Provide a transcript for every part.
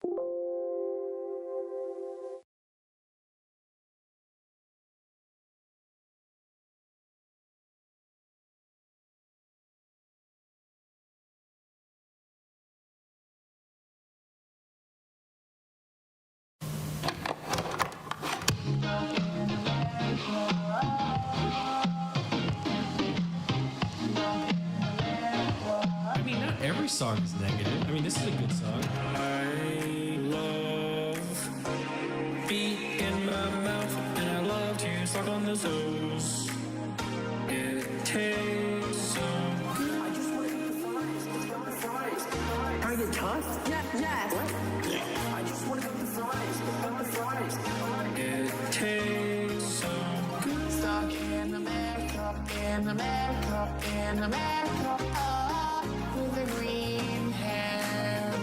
I mean, not every song is negative. I mean, this is a good song. I love beat in my mouth, and I love to suck on the toes. It tastes so good. I just want to eat the fries. Are they tough? Yes. What? Yeah. I just want to eat the fries. It tastes so good. Stuck in America, oh, with a green hand,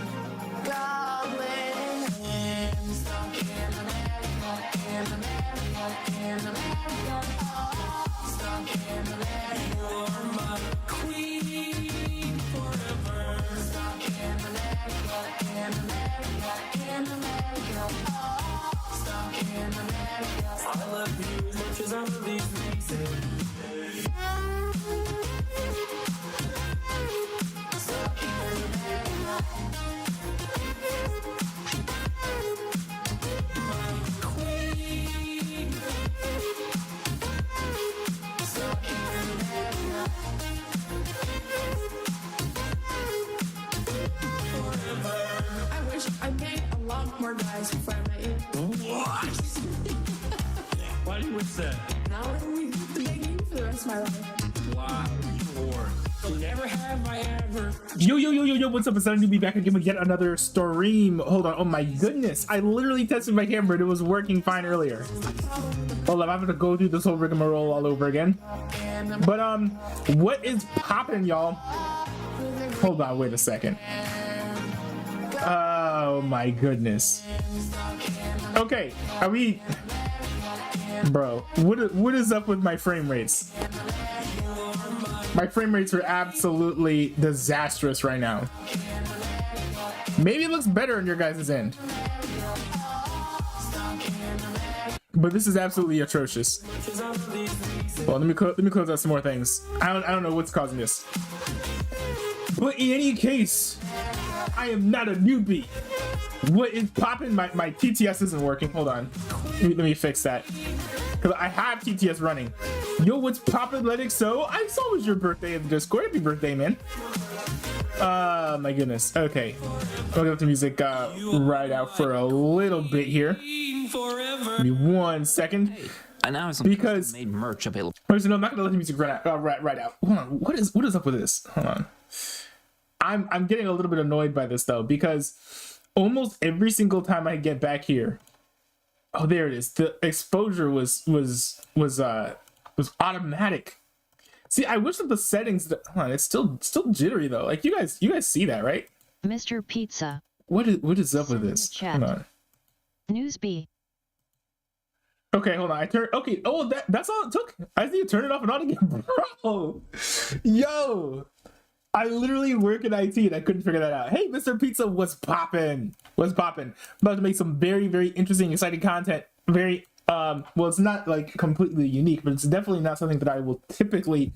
goblin hand. Stuck in America, oh, stuck in America. You're my queen forever. Stuck in America, oh, stuck in America. I love you as much as I love these places. Stuck in America. Queen. Stuck in America. I wish I made a lot more guys before I met you. What? Why do you wish that? Now I'm going to make you for the rest of my life. Wow, Lord. Never have I ever. Yo, what's up? It's Sunny to be back again with yet another stream. Hold on, oh my goodness. I literally tested my camera and it was working fine earlier. Hold on, I'm gonna go through this whole rigmarole all over again. But, what is poppin', y'all? Hold on, wait a second. Oh my goodness. Okay, are we... Bro, what is up with my frame rates? My frame rates are absolutely disastrous right now. Maybe it looks better on your guys' end, but this is absolutely atrocious. Well, let me close out some more things. I don't know what's causing this, but in any case, I am not a newbie. What is popping? My TTS isn't working. Hold on, let me fix that, because I have TTS running. Yo, what's poppin', Let It So? I saw it was your birthday in the Discord. Happy birthday, man. My goodness. Okay, I'll get the music right out for a little bit here. Give me 1 second. And now it's Because made merch available. no, I'm not gonna let the music right out. Hold on. What is up with this? Hold on. I'm getting a little bit annoyed by this though, because almost every single time I get back here, oh, there it is. The exposure was automatic. See, I wish that the settings that, hold on, it's still jittery though. Like you guys see that, right? Mr. Pizza. What is up with Send this? the chat. Hold on. Newsbee. Okay, hold on. Okay. Oh, that's all it took. I need to turn it off and on again, bro. Yo, I literally work in IT and I couldn't figure that out. Hey, Mr. Pizza, what's poppin'? I'm about to make some very, very interesting, exciting content. Very well, it's not like completely unique, but it's definitely not something that I will typically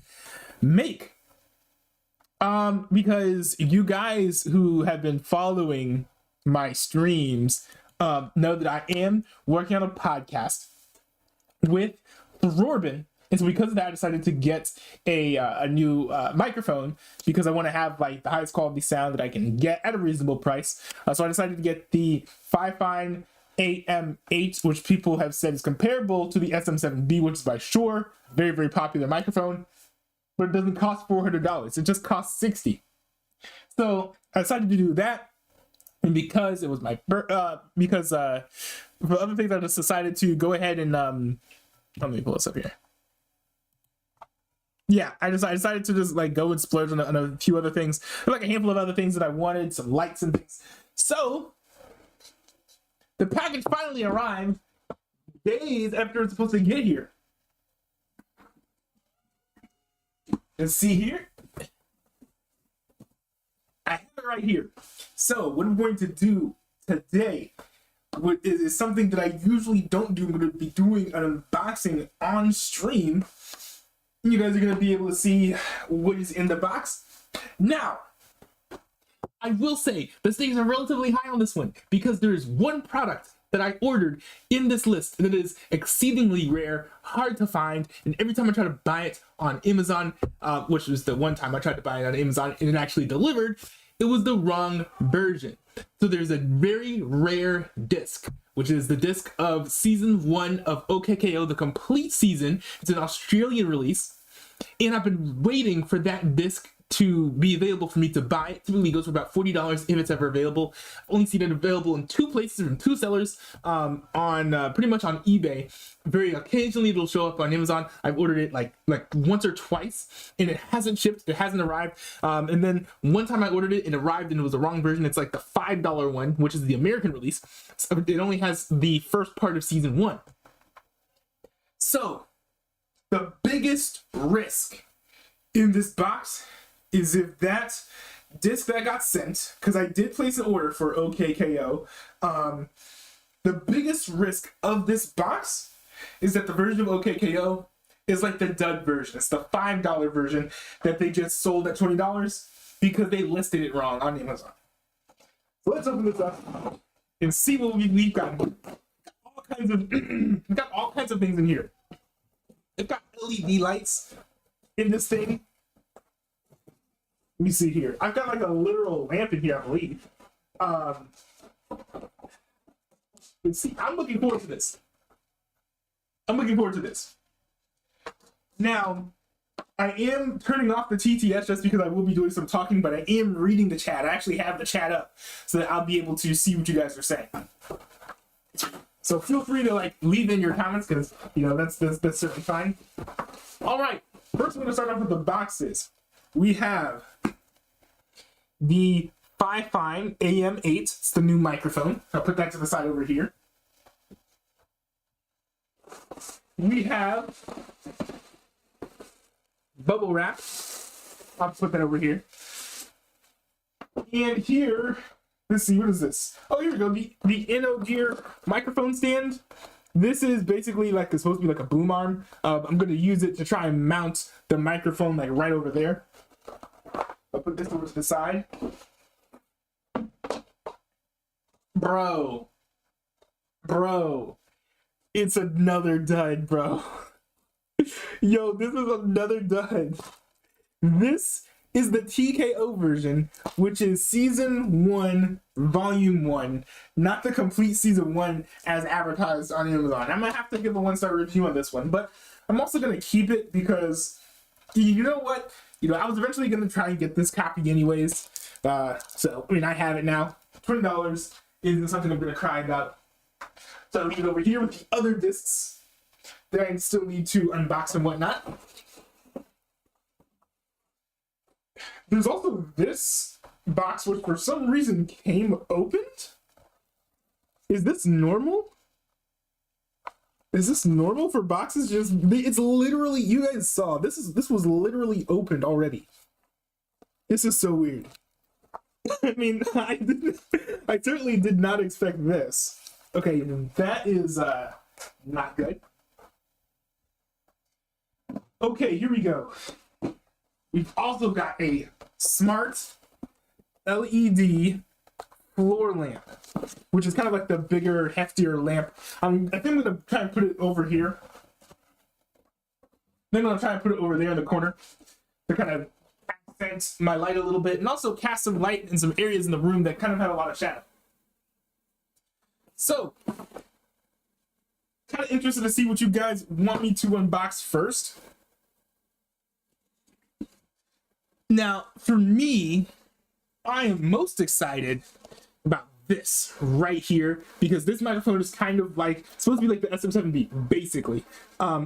make. Because you guys who have been following my streams know that I am working on a podcast with Thorbin, and so because of that, I decided to get a new microphone, because I want to have like the highest quality sound that I can get at a reasonable price. So I decided to get the Fifine AM8, which people have said is comparable to the SM7B, which is by Shure, very, very popular microphone, but it doesn't cost $400. It just costs $60. So I decided to do that, and because it was my for other things, I just decided to go ahead and let me pull this up here. Yeah, I decided to just like go and splurge on a few other things, like a handful of other things that I wanted, some lights and things. So the package finally arrived days after it's supposed to get here. Let's see here. I have it right here. So what I'm going to do today is something that I usually don't do. I'm going to be doing an unboxing on stream. You guys are going to be able to see what is in the box. Now, I will say the stakes are relatively high on this one because there is one product that I ordered in this list that is exceedingly rare, hard to find, and every time I try to buy it on Amazon, which was the one time I tried to buy it on Amazon and it actually delivered, it was the wrong version. So there's a very rare disc, which is the disc of season 1 of OKKO, the complete season. It's an Australian release, and I've been waiting for that disc to be available for me to buy. It typically goes for about $40 if it's ever available. I've only seen it available in 2 places from 2 sellers, on pretty much on eBay. Very occasionally it'll show up on Amazon. I've ordered it like once or twice and it hasn't shipped, it hasn't arrived. And then one time I ordered it, it arrived and it was the wrong version. It's like the $5 one, which is the American release. So it only has the first part of season 1. So the biggest risk in this box is if that disc that got sent, because I did place an order for OKKO, the biggest risk of this box is that the version of OKKO is like the dud version. It's the $5 version that they just sold at $20 because they listed it wrong on Amazon. So let's open this up and see what we've got. All kinds of we've got all kinds of things in here. They've got LED lights in this thing. Let me see here. I've got like a literal lamp in here, I believe. Let's see. I'm looking forward to this. Now, I am turning off the TTS just because I will be doing some talking, but I am reading the chat. I actually have the chat up so that I'll be able to see what you guys are saying. So feel free to like leave in your comments because that's certainly fine. All right. First, we're going to start off with the boxes. We have the Fifine AM8. It's the new microphone. I'll put that to the side over here. We have bubble wrap. I'll put that over here. And here, let's see, what is this? Oh, here we go. The InnoGear microphone stand. This is basically like, it's supposed to be like a boom arm. I'm going to use it to try and mount the microphone like right over there. I'll put this over to the side. Bro, it's another dud, bro. Yo, this is another dud. This is the TKO version, which is season 1, volume 1, not the complete season 1 as advertised on Amazon. I'm gonna have to give a 1-star review on this one, but I'm also gonna keep it because you know what? I was eventually gonna try and get this copy anyways. So I mean, I have it now. $20 isn't something I'm gonna cry about. So I'll leave it over here with the other discs that I still need to unbox and whatnot. There's also this box, which for some reason came opened. Is this normal? Is this normal for boxes? It's literally, you guys saw, this was literally opened already. This is so weird. I mean, I certainly did not expect this. Okay, that is not good. Okay, here we go. We've also got a smart LED floor lamp, which is kind of like the bigger, heftier lamp. I think I'm going to try and put it over here. Then I'm going to try and put it over there in the corner to kind of accent my light a little bit and also cast some light in some areas in the room that kind of have a lot of shadow. So, kind of interested to see what you guys want me to unbox first. Now, for me, I am most excited about this right here because this microphone is kind of like, it's supposed to be like the SM7B, basically.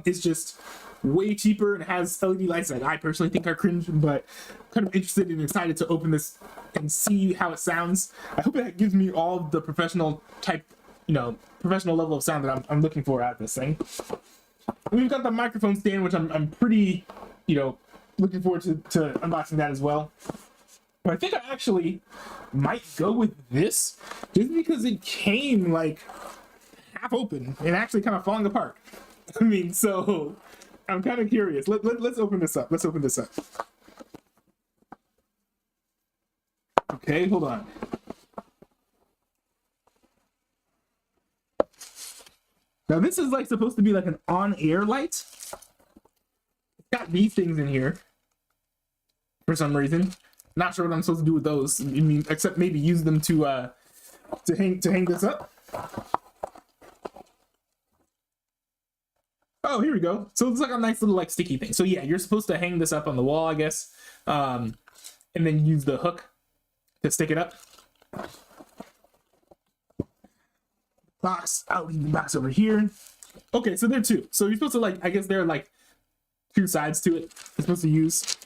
It's just way cheaper and has LED lights that I personally think are cringe, but I'm kind of interested and excited to open this and see how it sounds. I hope it gives me all the professional type, professional level of sound that I'm looking for out of this thing. We've got the microphone stand, which I'm pretty, looking forward to unboxing that as well. But I think I actually might go with this just because it came like half open and actually kind of falling apart. I mean, so I'm kind of curious. Let's open this up. Let's open this up. Okay, hold on. Now this is like supposed to be like an on-air light. It's got these things in here for some reason. Not sure what I'm supposed to do with those. I mean, except maybe use them to hang this up. Oh, here we go. So it's like a nice little like sticky thing. So yeah, you're supposed to hang this up on the wall, I guess, and then use the hook to stick it up. Box. I'll leave the box over here. Okay, so there are two. So you're supposed to like, I guess there are like two sides to it. You're supposed to use.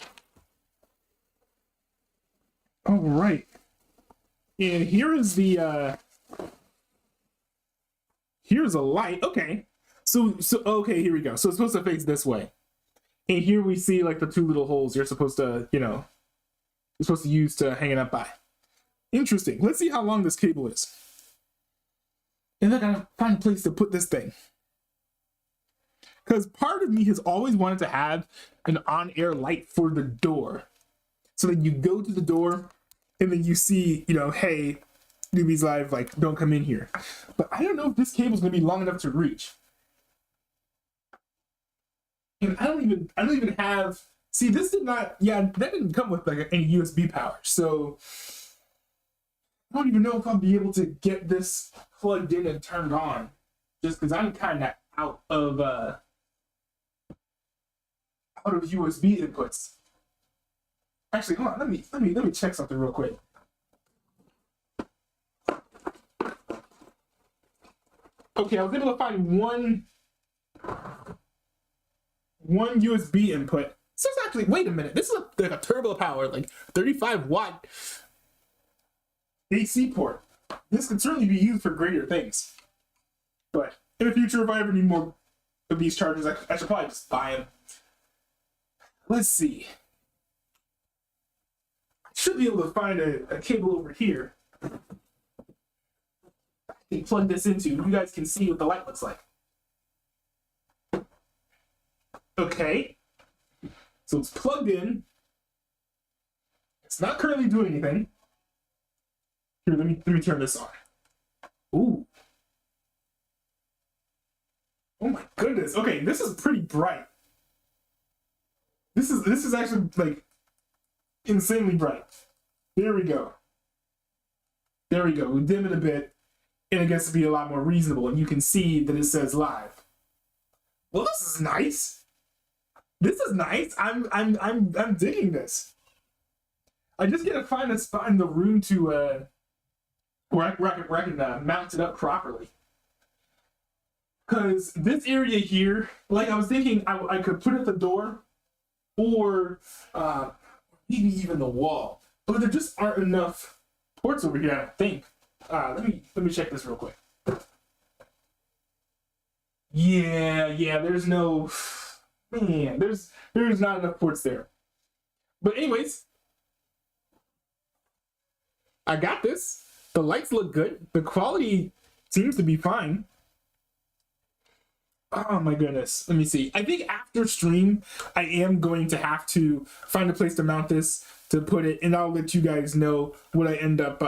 All right. And here is the here's a light. Okay. So okay, here we go. So it's supposed to face this way. And here we see like the two little holes you're supposed to, you're supposed to use to hang it up by. Interesting. Let's see how long this cable is. And I gotta find a place to put this thing. Because part of me has always wanted to have an on-air light for the door. So that you go to the door and then you see, hey, Newbies Live, like, don't come in here. But I don't know if this cable's gonna be long enough to reach. And I don't even have, see, this did not, that didn't come with like any USB power. So I don't even know if I'll be able to get this plugged in and turned on, just because I'm kind of out of USB inputs. Actually, hold on. Let me check something real quick. Okay, I was able to find one USB input. So it's actually, wait a minute. This is like a turbo power, like 35-watt AC port. This could certainly be used for greater things. But in the future, if I ever need more of these chargers, I should probably just buy them. Let's see. I should be able to find a cable over here. I can plug this into. You guys can see what the light looks like. Okay. So it's plugged in. It's not currently doing anything. Here, let me turn this on. Ooh. Oh my goodness. Okay, this is pretty bright. This is actually like insanely bright. There we go. There we go. We dim it a bit, and it gets to be a lot more reasonable, and you can see that it says live. Well, this is nice. This is nice. I'm digging this. I just gotta find a spot in the room to where I can mount it up properly. Because this area here, like I was thinking, I could put it at the door, or maybe even the wall. But there just aren't enough ports over here, I don't think. Let me check this real quick. Yeah, there's no, man, there's not enough ports there. But anyways, I got this. The lights look good. The quality seems to be fine. Oh my goodness. Let me see. I think after stream, I am going to have to find a place to mount this, to put it, and I'll let you guys know what I end up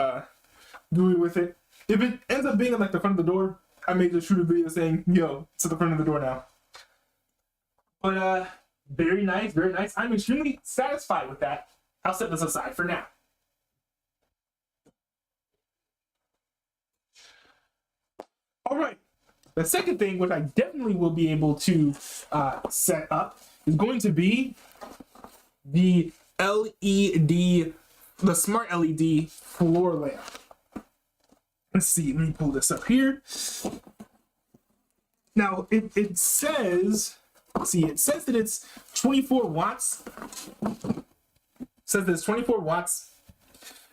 doing with it. If it ends up being at like the front of the door, I may just shoot a video saying, yo, it's at the front of the door now. But very nice, very nice. I'm extremely satisfied with that. I'll set this aside for now. All right. The second thing, which I definitely will be able to set up, is going to be the LED, the smart LED floor lamp. Let's see, let me pull this up here. Now, it says, it says that it's 24 watts. It says that it's 24 watts.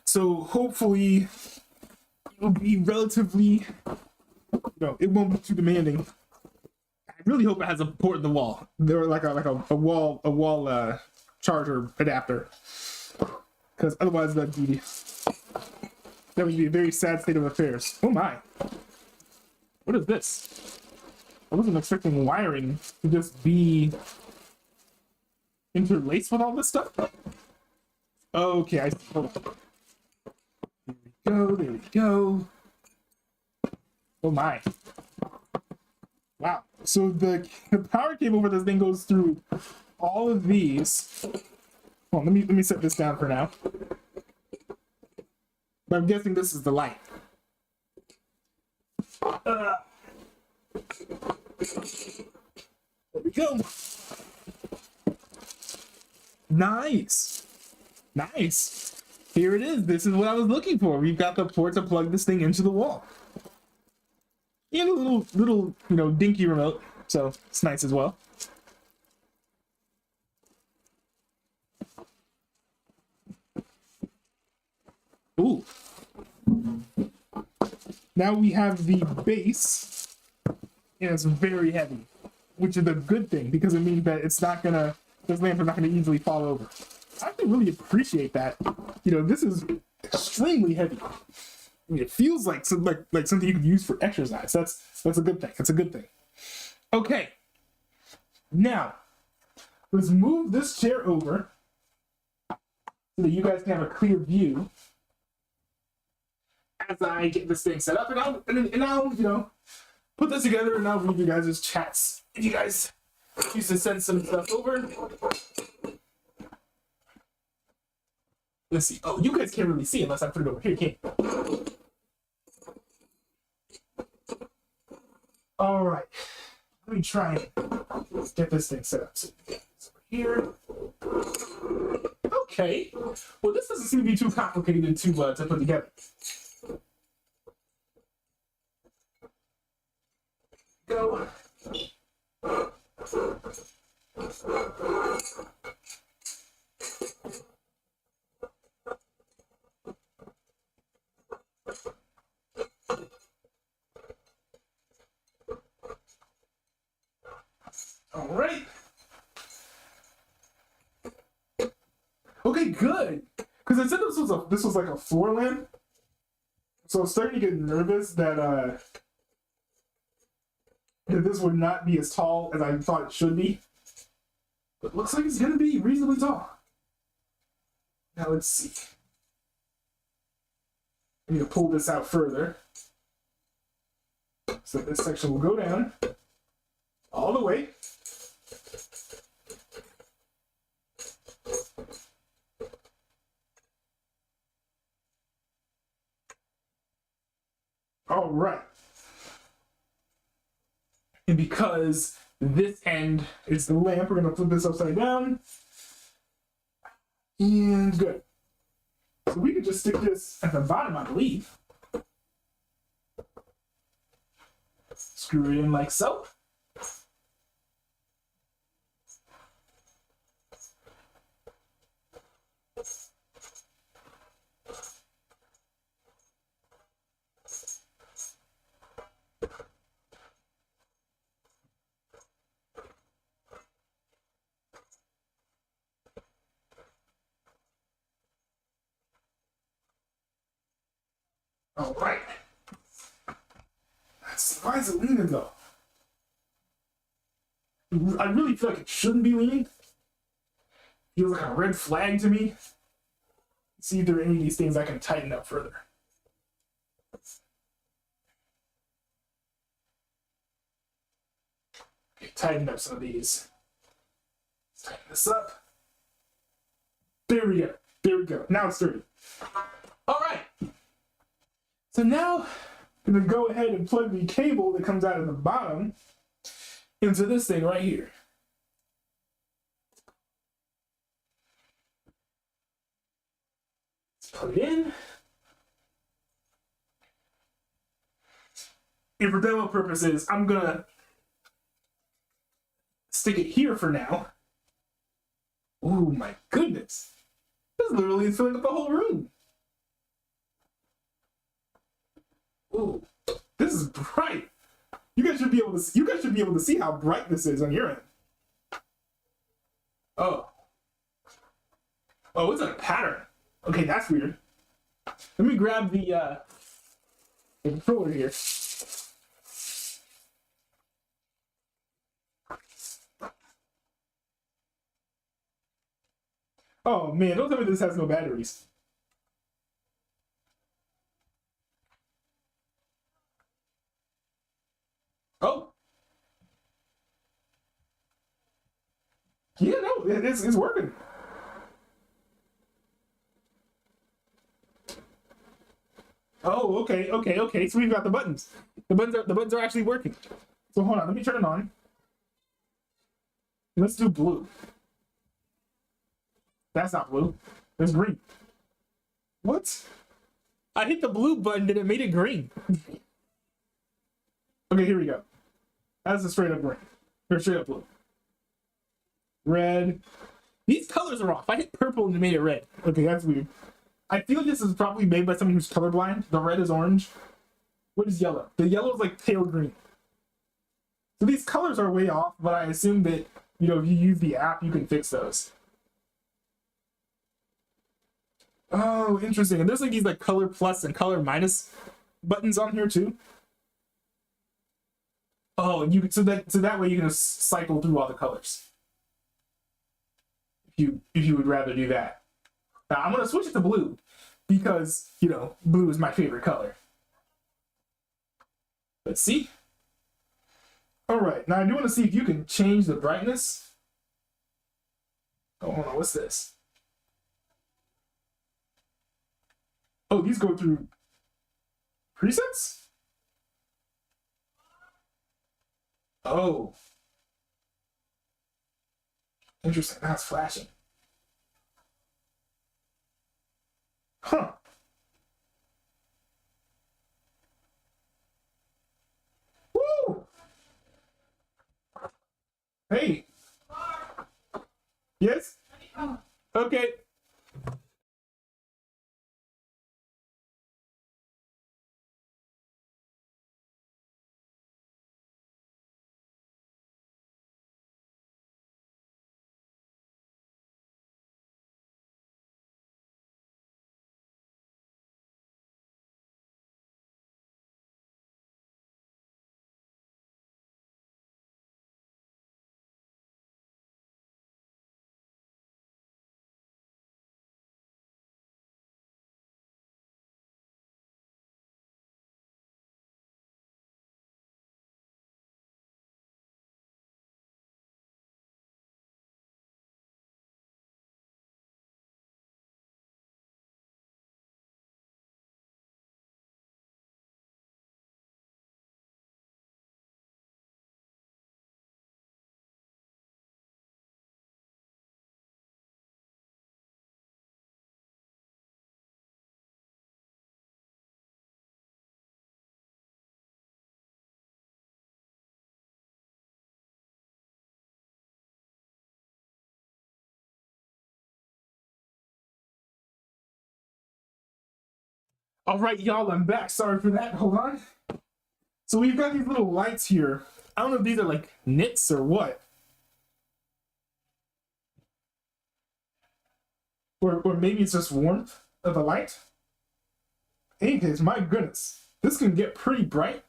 So hopefully it will be relatively, it won't be too demanding. I really hope it has a port in the wall. They're like a wall charger adapter. because otherwise that would be a very sad state of affairs. Oh my. What is this? I wasn't expecting wiring to just be interlaced with all this stuff. Okay, I see. Hold on. There we go. Oh my. Wow. So the power cable for this thing goes through all of these. Well, let me set this down for now. But I'm guessing this is the light. There we go. Nice. Nice. Here it is. This is what I was looking for. We've got the port to plug this thing into the wall. And a little, dinky remote. So it's nice as well. Ooh. Now we have the base, and it's very heavy, which is a good thing because it means that this lamp is not gonna easily fall over. I actually really appreciate that. This is extremely heavy. I mean, it feels like something you could use for exercise. That's a good thing. It's a good thing. Okay. Now, let's move this chair over so that you guys can have a clear view as I get this thing set up, and I'll put this together, and I'll read you guys' chats. If you guys used to send some stuff over. Let's see. Oh, you guys can't really see unless I put it over here, can't you? All right. Let me try and get this thing set up. So it's over here. Okay. Well, this doesn't seem to be too complicated to put together. Go. All right. Okay, good. Because I said this was like a floor lamp, so I'm starting to get nervous that this would not be as tall as I thought it should be. But it looks like it's gonna be reasonably tall. Now let's see. I need to pull this out further. So this section will go down all the way. All right. And because this end is the lamp, we're going to flip this upside down. And good. So we could just stick this at the bottom, I believe. Screw it in like so. All right. Why is it leaning though? I really feel like it shouldn't be leaning. Feels like a red flag to me. Let's see if there are any of these things I can tighten up further. Okay, tighten up some of these. Let's tighten this up. There we go. There we go. Now it's sturdy. All right. So now I'm going to go ahead and plug the cable that comes out of the bottom into this thing right here. Let's plug it in. And for demo purposes, I'm going to stick it here for now. Oh my goodness. This literally is filling up the whole room. Ooh, this is bright. You guys should be able to see how bright this is on your end. Oh, it's a pattern. Okay, that's weird. Let me grab the controller here. Oh man, don't tell me this has no batteries. Oh. Yeah, no, it's working. Oh, okay. So we've got the buttons. The buttons are actually working. So hold on, let me turn it on. Let's do blue. That's not blue. That's green. What? I hit the blue button and it made it green. Okay, here we go. That's a straight up green. Or straight up blue. Red. These colors are off. I hit purple and it made it red. Okay, that's weird. I feel this is probably made by someone who's colorblind. The red is orange. What is yellow? The yellow is like pale green. So these colors are way off, but I assume that, you know, if you use the app, you can fix those. Oh, interesting. And there's like these like color plus and color minus buttons on here too. Oh, and you so that way you can just cycle through all the colors. If you would rather do that. Now I'm gonna switch it to blue because, you know, blue is my favorite color. Let's see. All right, now I do want to see if you can change the brightness. Oh, hold on, what's this? Oh, these go through presets? Oh. Interesting, now it's flashing. Huh. Woo! Hey. Yes? Okay. All right, y'all, I'm back. Sorry for that. Hold on. So we've got these little lights here. I don't know if these are like nits or what. Or maybe it's just warmth of the light. Hey, kids, my goodness. This can get pretty bright.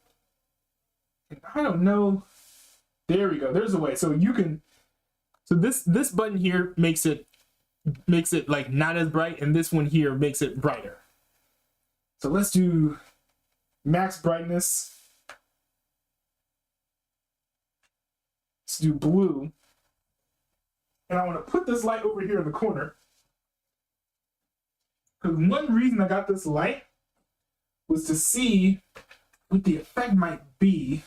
And I don't know. There we go. There's a way. So you can. So this button here makes it like not as bright, and this one here makes it brighter. So let's do max brightness. Let's do blue. And I want to put this light over here in the corner. Because one reason I got this light was to see what the effect might be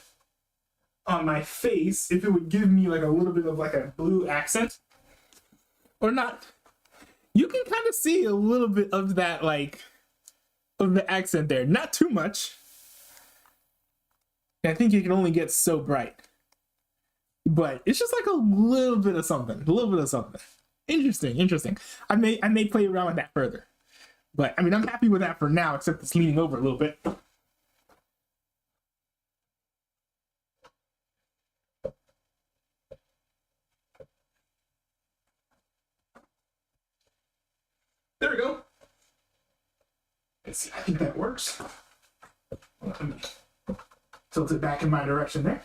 on my face, if it would give me like a little bit of like a blue accent or not. You can kind of see a little bit of that, like, of the accent there. Not too much. I think you can only get so bright. But it's just like a little bit of something. A little bit of something. Interesting. I may play around with that further. But I mean, I'm happy with that for now, except it's leaning over a little bit. There we go. Let's see, I think that works. Let me tilt it back in my direction there.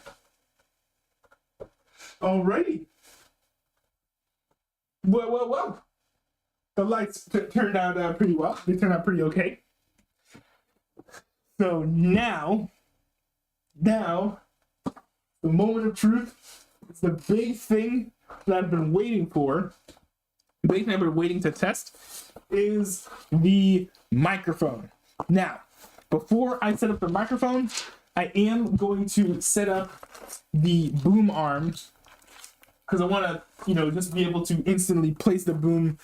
Alrighty. Well. The lights turned out pretty well. They turned out pretty okay. So now, the moment of truth. It's the big thing that I've been waiting for. The big thing I've been waiting to test is the microphone. Now, before I set up the microphone, I am going to set up the boom arm because I want to, just be able to instantly place the boom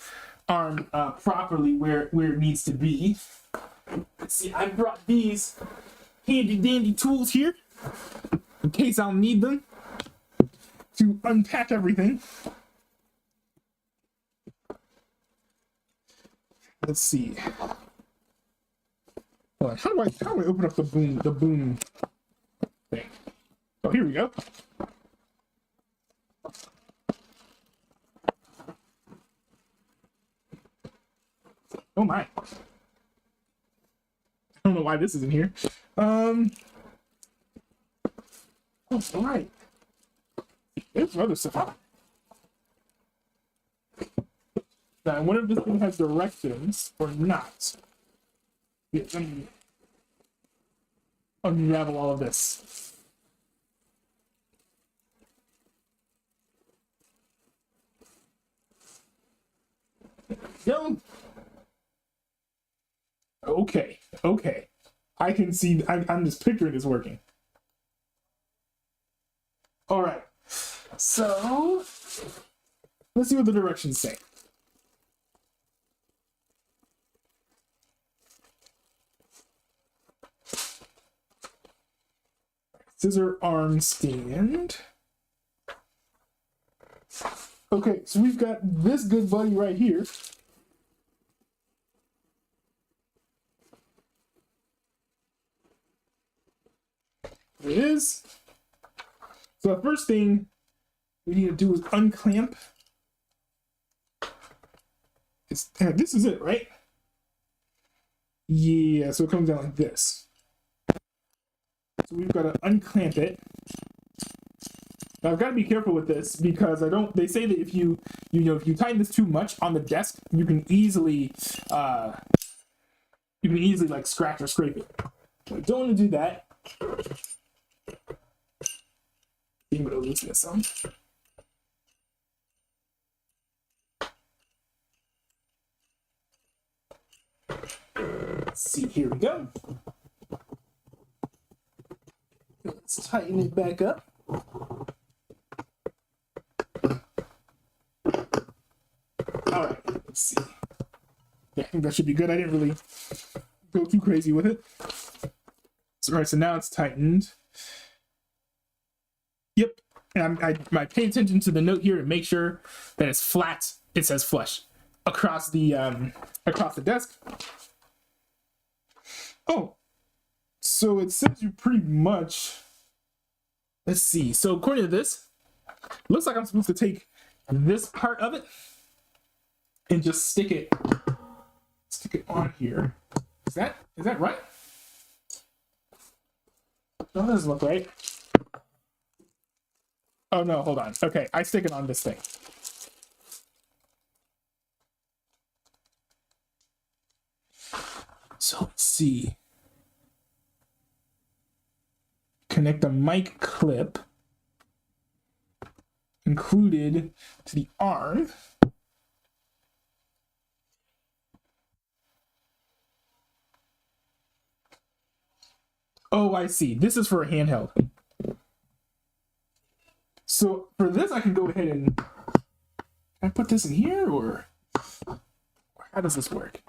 arm properly where it needs to be. Let's see, I brought these handy dandy tools here in case I'll need them to unpack everything. Let's see. Hold on. How do I open up the boom thing? Oh, here we go. Oh my. I don't know why this isn't here. Oh, all right. There's some other stuff. Now, I wonder if this thing has directions or not. Yeah, let me unravel all of this. Go. Okay. I can see. I'm just picturing this working. All right. So let's see what the directions say. Scissor arm stand. Okay, so we've got this good buddy right here. There it is. So the first thing we need to do is unclamp. This is it, right? Yeah, so it comes down like this. So we've got to unclamp it. Now I've got to be careful with this because they say that if you tighten this too much on the desk, you can easily like scratch or scrape it. I don't want to do that. I'm going to loosen this some. Let's see, here we go. Let's tighten it back up. All right, let's see. Yeah, I think that should be good. I didn't really go too crazy with it. So, all right, so now it's tightened. Yep, and I pay attention to the note here to make sure that it's flat. It says flush across the desk. Oh, so it says you pretty much. Let's see. So according to this, looks like I'm supposed to take this part of it and just stick it on here. Is that right? No, that doesn't look right. Oh no, hold on. Okay, I stick it on this thing. So let's see. Connect the mic clip included to the arm. Oh, I see. This is for a handheld. So for this, I can go ahead and can I put this in here, or how does this work?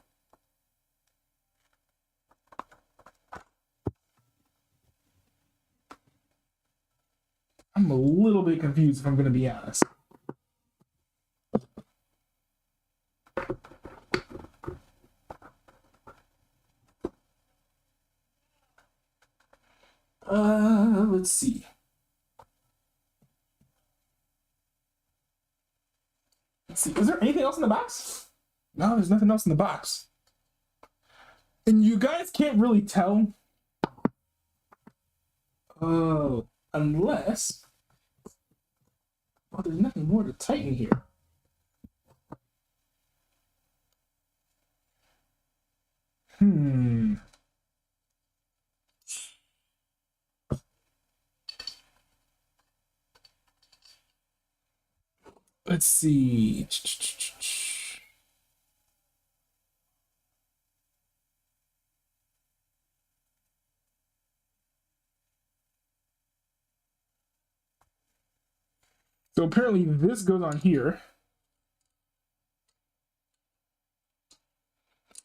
I'm a little bit confused if I'm going to be honest. Let's see. Let's see. Is there anything else in the box? No, there's nothing else in the box. And you guys can't really tell. Oh, unless. Oh, there's nothing more to tighten here. Let's see. So apparently this goes on here.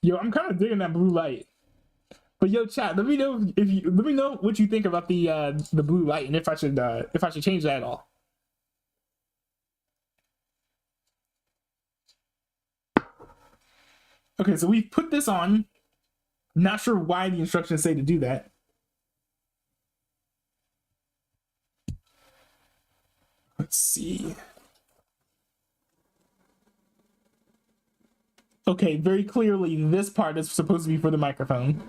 Yo, I'm kind of digging that blue light. But yo, chat, let me know let me know what you think about the blue light and if I should change that at all. Okay, so we put this on. Not sure why the instructions say to do that. Let's see. Okay, very clearly this part is supposed to be for the microphone.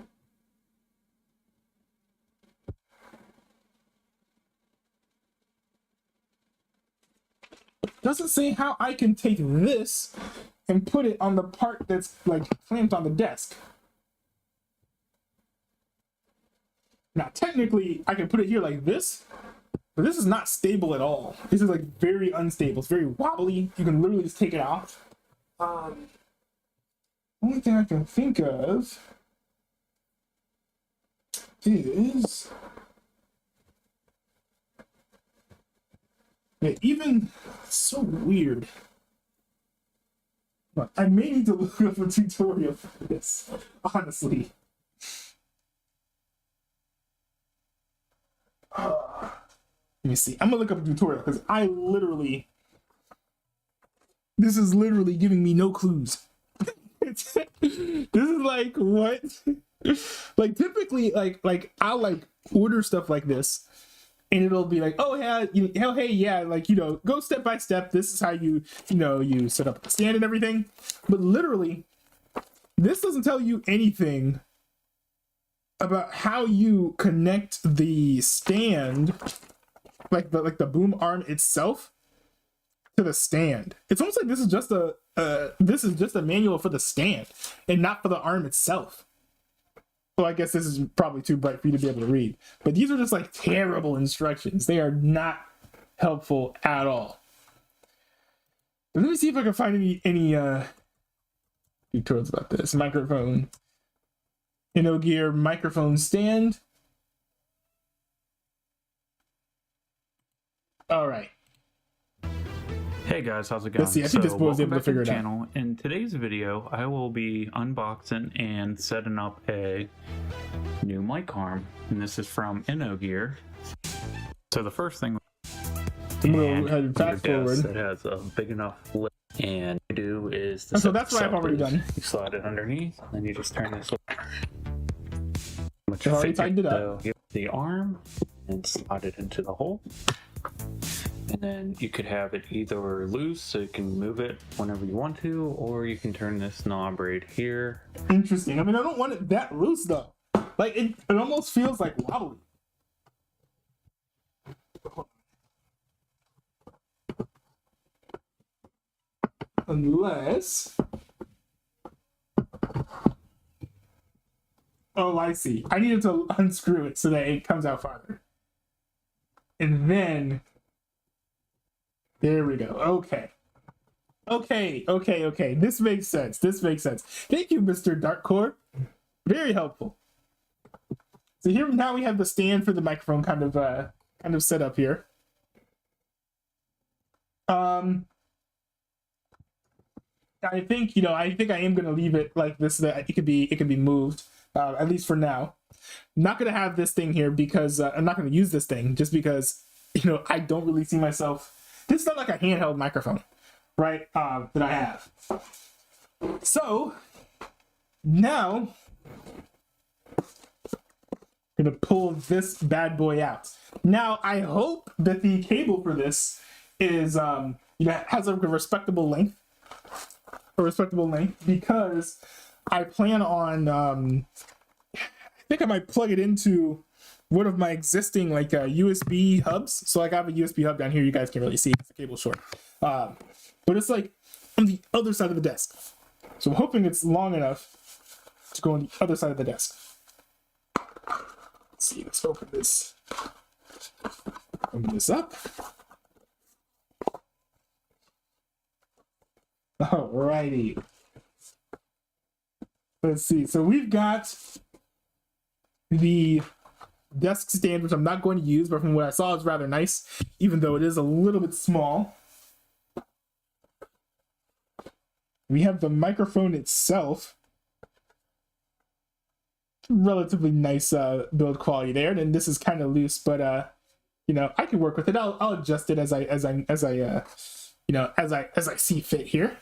Doesn't say how I can take this and put it on the part that's like clamped on the desk. Now, technically, I can put it here like this, but this is not stable at all. This is like very unstable. It's very wobbly. You can literally just take it off. Only thing I can think of is even so weird. I may need to look up a tutorial for this, honestly. Let me see. I'm gonna look up a tutorial because this is literally giving me no clues. This is like what? Like typically, like I'll like order stuff like this, and it'll be like, oh yeah, hey yeah, like go step by step. This is how you set up the stand and everything. But literally, this doesn't tell you anything about how you connect the stand, like the boom arm itself, to the stand. It's almost like this is just a manual for the stand and not for the arm itself. Well, I guess this is probably too bright for you to be able to read, but these are just like terrible instructions. They are not helpful at all. But let me see if I can find any tutorials about this microphone. InnoGear microphone stand. All right. Hey guys, how's it going? Let's see, I think this boy was welcome able to back figure the it out. channel. In today's video, I will be unboxing and setting up a new mic arm, and this is from InnoGear. So the first thing, I'm gonna go ahead and fast forward. that has a big enough lip, and you do is to So set that's this what I've up already is done. You slide it underneath, and then you just turn this over. I've already tightened it up. So you have the arm and slide it into the hole. And then you could have it either loose, so you can move it whenever you want to, or you can turn this knob right here. Interesting. I mean, I don't want it that loose though. Like it almost feels like wobbly. Unless. Oh, I see. I needed to unscrew it so that it comes out farther. And then. There we go. Okay. This makes sense. Thank you, Mr. Darkcore. Very helpful. So here now we have the stand for the microphone kind of set up here. I think I am gonna leave it like this, so that it can be moved, at least for now. I'm not gonna have this thing here because I'm not gonna use this thing just because I don't really see myself. This is not like a handheld microphone, right? That I have. So now I'm gonna pull this bad boy out. Now I hope that the cable for this is has a respectable length. Because I plan on I think I might plug it into one of my existing like USB hubs. So like I have a USB hub down here. You guys can't really see it's the cable short, but it's like on the other side of the desk. So I'm hoping it's long enough to go on the other side of the desk. Let's see. Let's open this. Open this up. Alrighty. Let's see. So we've got the desk stand, which I'm not going to use, but from what I saw, it's rather nice, even though it is a little bit small. We have the microphone itself. Relatively nice build quality there. And this is kind of loose, but you know, I can work with it. I'll adjust it as I see fit here.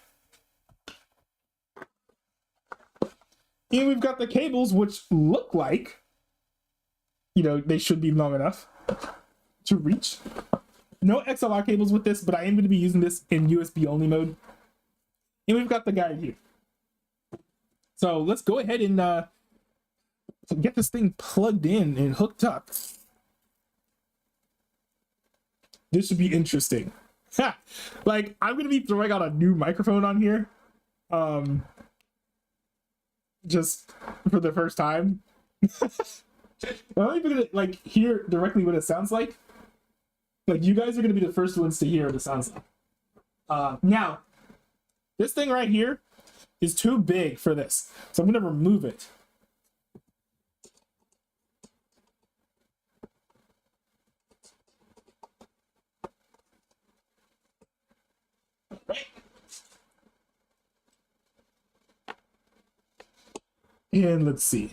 And we've got the cables, which look like, you know, they should be long enough to reach. No XLR cables with this, but I am going to be using this in USB only mode. And we've got the guide here. So let's go ahead and get this thing plugged in and hooked up. This should be interesting. Like, I'm going to be throwing out a new microphone on here. Just for the first time. I'm not even gonna like hear directly what it sounds like. Like, you guys are gonna be the first ones to hear what it sounds like. Now, this thing right here is too big for this, so I'm gonna remove it. And let's see.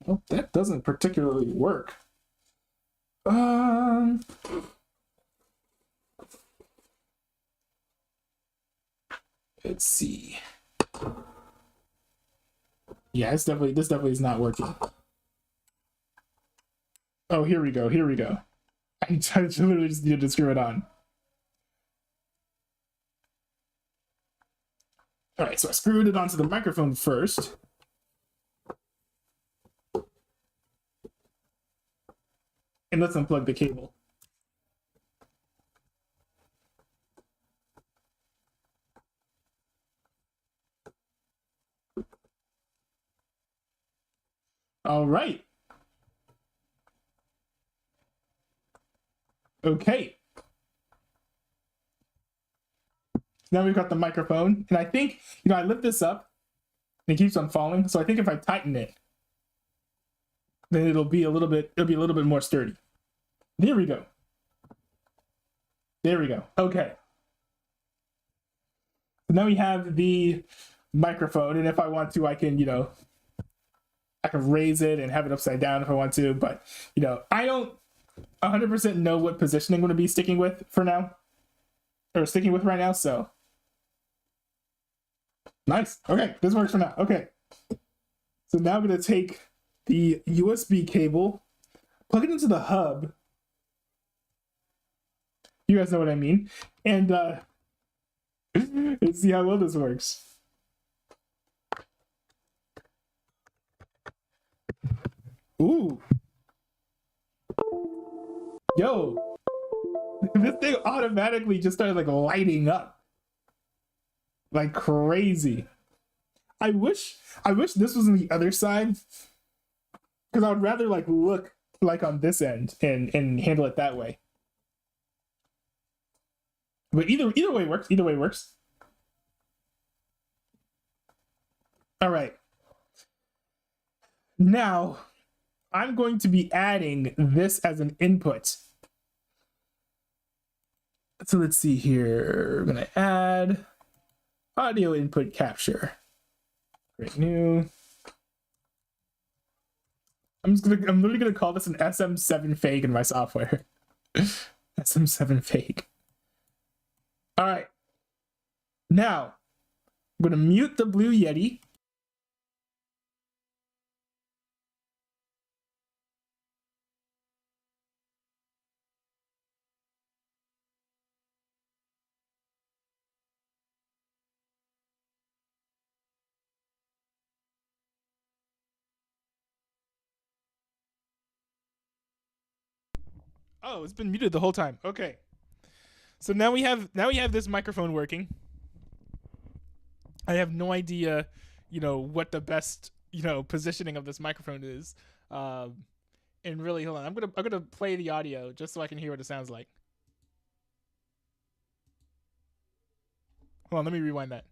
Oh, that doesn't particularly work. Let's see. Yeah, this definitely is not working. Oh, here we go. Here we go. I literally just needed to screw it on. All right, so I screwed it onto the microphone first. And let's unplug the cable. All right. Okay. Now we've got the microphone, and I think, you know, I lift this up and it keeps on falling. So I think if I tighten it, then it'll be a little bit more sturdy. There we go. There we go. Okay. So now we have the microphone, and if I want to, I can, you know, I can raise it and have it upside down if I want to, but, you know, I don't 100% know what position I'm going to be sticking with for now, or sticking with right now, so. Nice. Okay, this works for now. Okay. So now I'm going to take the USB cable, plug it into the hub. You guys know what I mean. And let's see how well this works. Ooh. Yo. This thing automatically just started like lighting up. Like crazy. I wish this was on the other side, because I would rather like look like on this end and handle it that way. But either way works. Either way works. All right. Now, I'm going to be adding this as an input. So let's see here. We're going to add audio input capture. Create new. I'm literally gonna call this an SM7 fake in my software. SM7 fake. All right. Now, I'm gonna mute the Blue Yeti. Oh, it's been muted the whole time. Okay. So now we have this microphone working. I have no idea, what the best, positioning of this microphone is. And really, hold on. I'm gonna play the audio just so I can hear what it sounds like. Hold on, let me rewind that.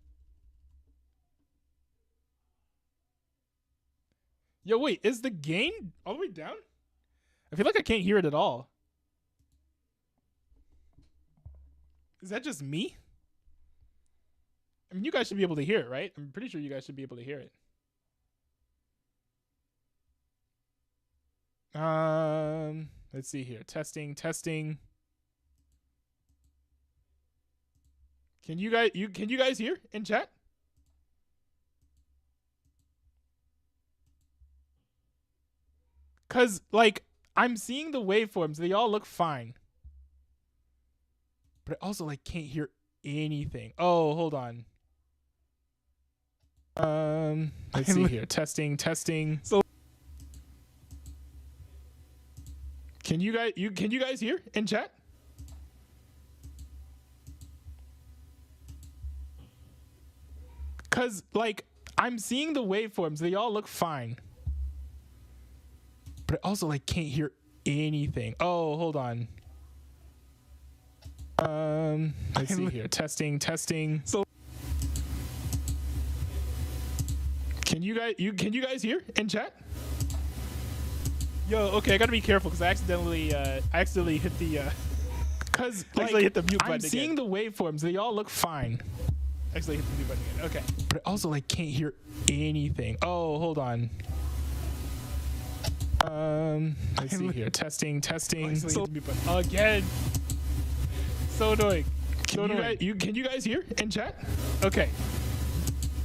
Yo, wait, is the gain all the way down? I feel like I can't hear it at all. Is that just me? I mean, you guys should be able to hear it, right? I'm pretty sure you guys should be able to hear it. Let's see here. Testing. Can you guys hear in chat? Cause like I'm seeing the waveforms, they all look fine. But I also like can't hear anything. Oh, hold on. Let's see here. Testing. So Can you guys hear in chat? Cause like I'm seeing the waveforms, they all look fine. But I also like can't hear anything. Oh, hold on. Let's see here. Testing. So Can you guys hear in chat? Yo, okay, I gotta be careful because I accidentally hit the cause like, hit the mute button. I'm seeing the waveforms, they all look fine. Actually hit the mute button again. Okay. But I also like can't hear anything. Oh, hold on. Let's see here. Testing. So again. So annoying. Can you guys hear in chat? Okay.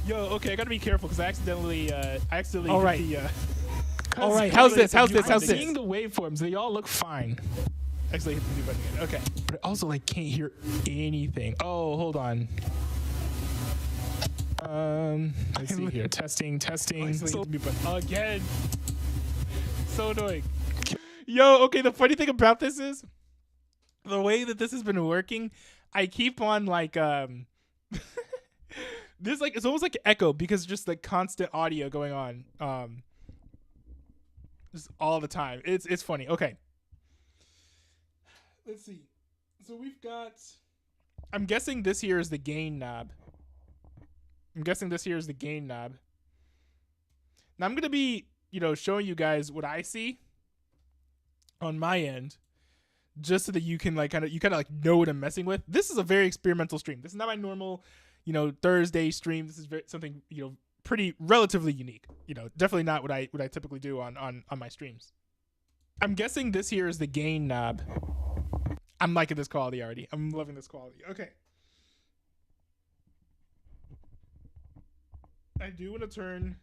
Yo, okay, I gotta be careful because I accidentally all right. Hit the all right. How's this? I'm seeing the waveforms, they all look fine. Actually hit the mute button again. Okay. But I also like can't hear anything. Oh, hold on. Let's see here. Testing. So again. So annoying. Yo, okay, the funny thing about this is the way that this has been working, I keep on like there's like it's almost like echo because just like constant audio going on. Just all the time. It's funny. Okay. Let's see. So we've got I'm guessing this here is the gain knob. Now I'm gonna be, showing you guys what I see on my end, just so that you can like kind of like know what I'm messing with. This is a very experimental stream. This is not my normal, Thursday stream. This is something pretty relatively unique. Definitely not what I typically do on my streams. I'm guessing this here is the gain knob. I'm liking this quality already. I'm loving this quality. Okay. I do want to turn.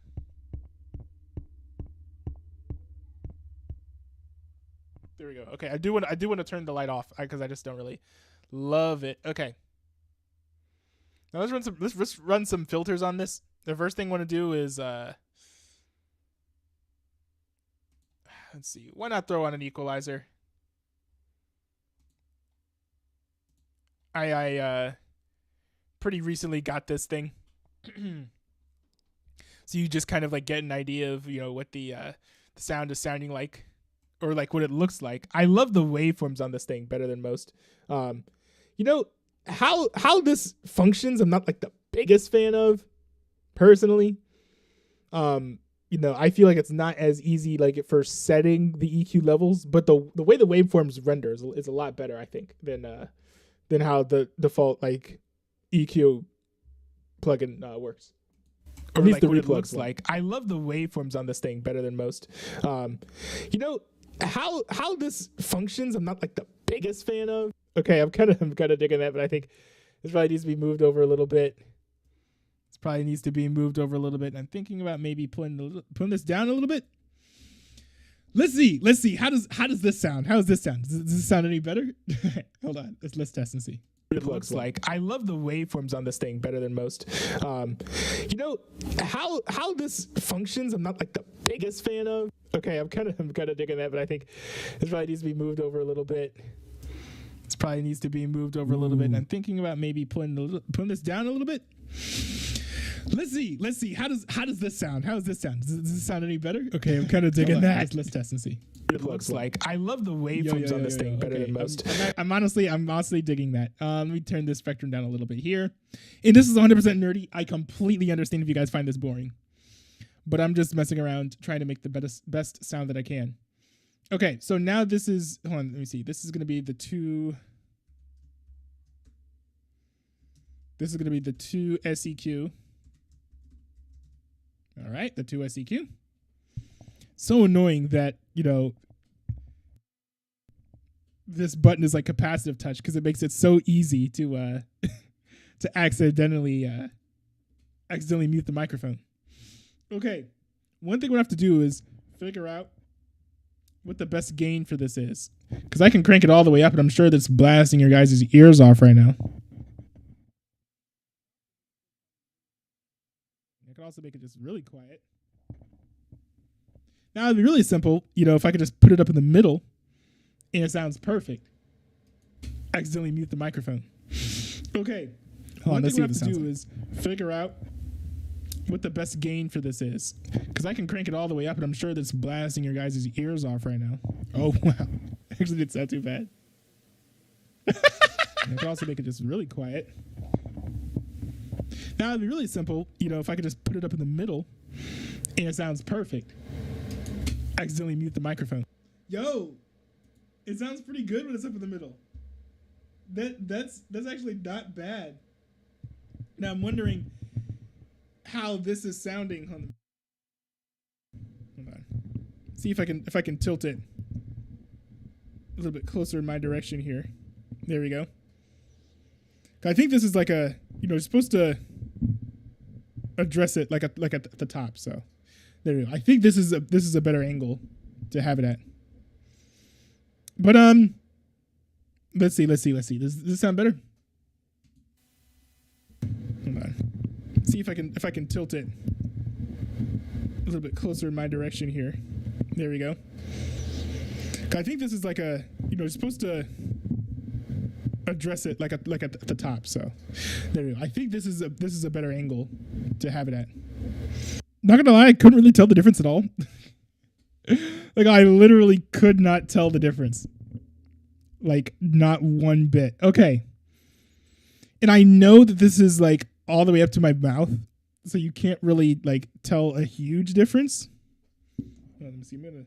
There we go. Okay, I do want to turn the light off because I just don't really love it. Okay. Now let's run some filters on this. The first thing I want to do is let's see. Why not throw on an equalizer? I pretty recently got this thing. So you just kind of like get an idea of, what the sound is sounding like, or like what it looks like. I love the waveforms on this thing better than most. How this functions, I'm not like the biggest fan of personally. I feel like it's not as easy like for setting the EQ levels, but the way the waveforms render is a lot better, I think, than how the default like EQ plugin works. Or at least the replug looks like. I love the waveforms on this thing better than most. How this functions, I'm not like the biggest fan of. Okay, I'm kind of digging that, but I think this probably needs to be moved over a little bit. And I'm thinking about maybe pulling this down a little bit. Let's see. How does this sound? How does this sound? Does this sound any better? Hold on. Let's test and see. It looks like. I love the waveforms on this thing better than most. How this functions, I'm not like the biggest fan of. Okay, I'm kind of digging that, but I think this probably needs to be moved over a little bit. This probably needs to be moved over a little bit, and I'm thinking about maybe putting this down a little bit. Let's see. How does this sound? How does this sound? Does this sound any better? Okay, I'm kind of digging that. Let's test and see. It looks like. I love the waveforms on this thing better than most. I'm honestly digging that. Let me turn this spectrum down a little bit here. And this is 100% nerdy. I completely understand if you guys find this boring, but I'm just messing around trying to make the best sound that I can. Okay, so now this is. Hold on, let me see. This is going to be the two. This is going to be the 2 SEQ. All right, the 2 SEQ. So annoying that, this button is like capacitive touch because it makes it so easy to to accidentally mute the microphone. Okay, one thing we have to do is figure out what the best gain for this is, because I can crank it all the way up and I'm sure that's blasting your guys' ears off right now. I could also make it just really quiet. Now it'd be really simple, if I could just put it up in the middle and it sounds perfect. Accidentally mute the microphone. Okay. One thing we have to do is figure out what the best gain for this is, because I can crank it all the way up and I'm sure that's blasting your guys' ears off right now. Oh, wow. Actually, didn't sound too bad. I could also make it just really quiet. Now it'd be really simple, if I could just put it up in the middle and it sounds perfect. Accidentally mute the microphone. Yo, it sounds pretty good when it's up in the middle. That's actually not bad. Now I'm wondering how this is sounding. Hold on. See if I can tilt it a little bit closer in my direction here. There we go. I think this is like a, you're supposed to address it like at the top. So there we go. I think this is a better angle to have it at. But let's see. Does this sound better? Hold on. See if I can tilt it a little bit closer in my direction here. There we go. I think this is like a, you're supposed to address it like at the top. So there we go. I think this is a better angle to have it at. Not gonna lie, I couldn't really tell the difference at all. Like, I literally could not tell the difference. Like, not one bit. Okay. And I know that this is like all the way up to my mouth, so you can't really like tell a huge difference. Let me see. I'm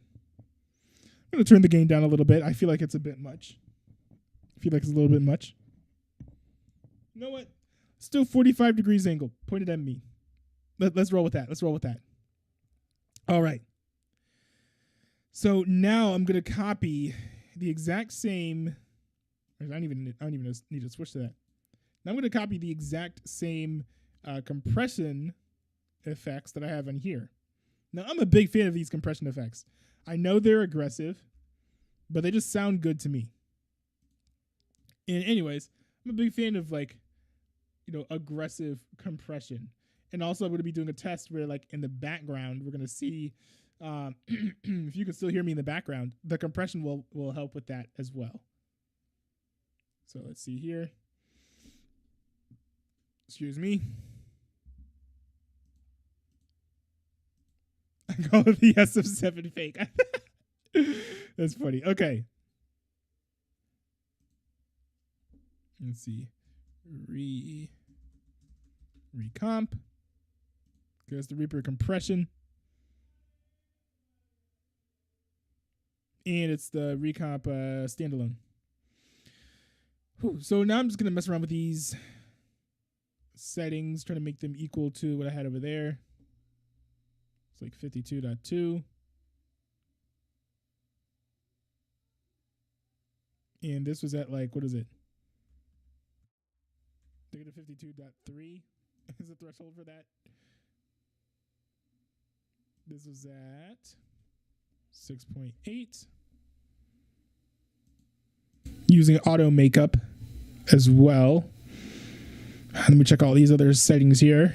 gonna turn the gain down a little bit. I feel like it's a bit much. I feel like it's a little bit much. You know what? Still 45 degrees angle pointed at me. Let's roll with that. All right. So now I'm gonna copy the exact same. I don't even need to switch to that. Now I'm gonna copy the exact same compression effects that I have on here. Now I'm a big fan of these compression effects. I know they're aggressive, but they just sound good to me. And anyways, I'm a big fan of aggressive compression. And also I'm going to be doing a test where in the background, we're going to see if you can still hear me in the background, the compression will help with that as well. So let's see here. Excuse me. I call it the SF7 fake. That's funny. Okay. Let's see. Recomp. Goes the Reaper compression. And it's the Recomp standalone. Whew. So now I'm just going to mess around with these settings, trying to make them equal to what I had over there. It's like 52.2. And this was at what is it? -52.3 is the threshold for that. This was at 6.8. Using auto makeup as well. Let me check all these other settings here.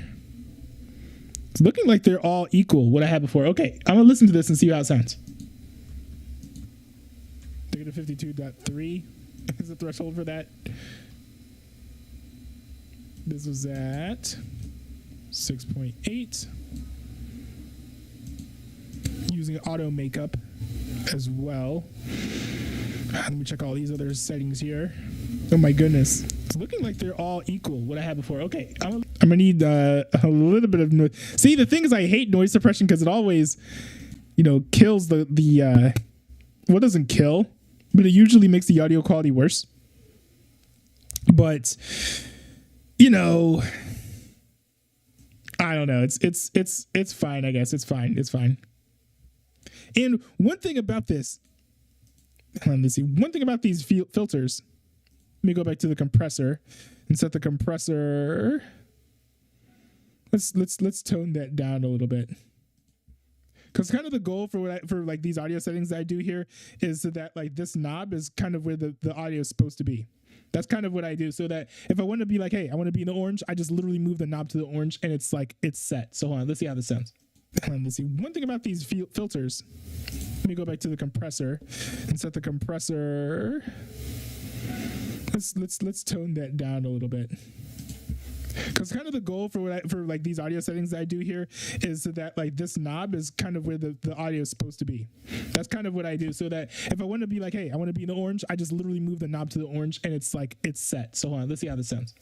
It's looking like they're all equal, what I had before. Okay, I'm gonna listen to this and see how it sounds. Negative 52.3 is the threshold for that. This was at 6.8. Using auto makeup as well. Let me check all these other settings here. Oh my goodness. It's looking like they're all equal, what I had before. Okay, I'm gonna need a little bit of noise. See, the thing is I hate noise suppression because it always, kills the what doesn't kill, but it usually makes the audio quality worse. But, I don't know. It's fine, I guess. It's fine. And one thing about this, let's see. One thing about these filters, let me go back to the compressor and set the compressor. Let's tone that down a little bit. Because kind of the goal for like these audio settings that I do here is that like this knob is kind of where the audio is supposed to be. That's kind of what I do, so that if I want to be like, hey, I want to be in the orange, I just literally move the knob to the orange and it's set. So hold on, let's see how this sounds. Let's see. One thing about these filters, let me go back to the compressor and set the compressor. Let's tone that down a little bit. Because kind of the goal for like these audio settings that I do here is that like this knob is kind of where the audio is supposed to be. That's kind of what I do, so that if I want to be like, hey, I want to be in the orange, I just literally move the knob to the orange and it's set. So hold on, let's see how this sounds.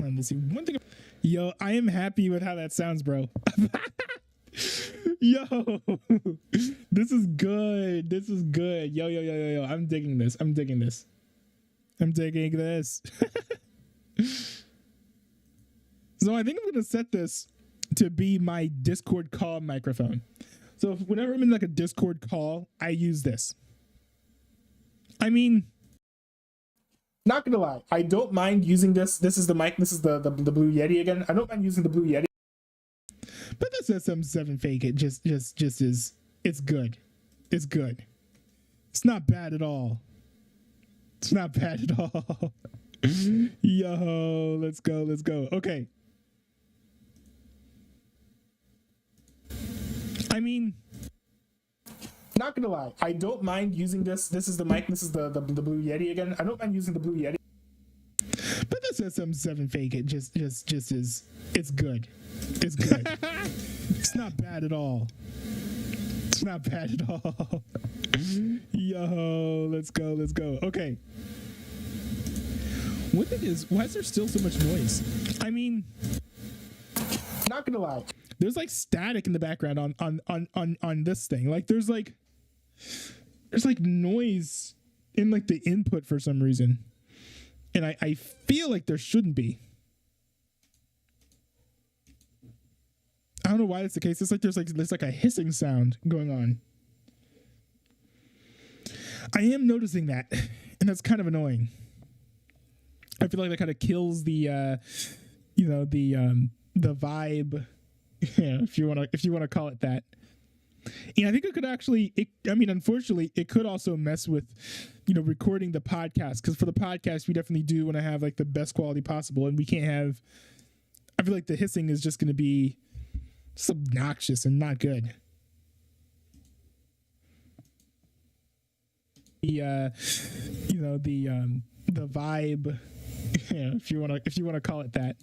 Let's see. One thing, yo, I am happy with how that sounds, bro. Yo, this is good. Yo. I'm digging this. So I think I'm going to set this to be my Discord call microphone. So whenever I'm in like a Discord call, I use this. I mean, not going to lie, I don't mind using this. This is the mic. This is the Blue Yeti again. I don't mind using the Blue Yeti. But that's SM7 fake. It just is. It's good. It's not bad at all. Yo, let's go. Okay. I mean, not gonna lie, I don't mind using this. This is the mic. This is the Blue Yeti again. I don't mind using the Blue Yeti. But that's SM7 fake. It just is. It's good. It's not bad at all. Yo, let's go. Okay. What it is? Why is there still so much noise? I mean, not gonna lie, there's like static in the background on this thing. Like there's like noise in like the input for some reason, and I feel like there shouldn't be. I don't know why that's the case. It's like there's like a hissing sound going on. I am noticing that, and that's kind of annoying. I feel like that kind of kills the vibe, if you want to call it that. And I think it could actually, unfortunately, it could also mess with, recording the podcast, because for the podcast, we definitely do want to have like the best quality possible, and we can't have. I feel like the hissing is just going to be just obnoxious and not good. The vibe, if you want to call it that.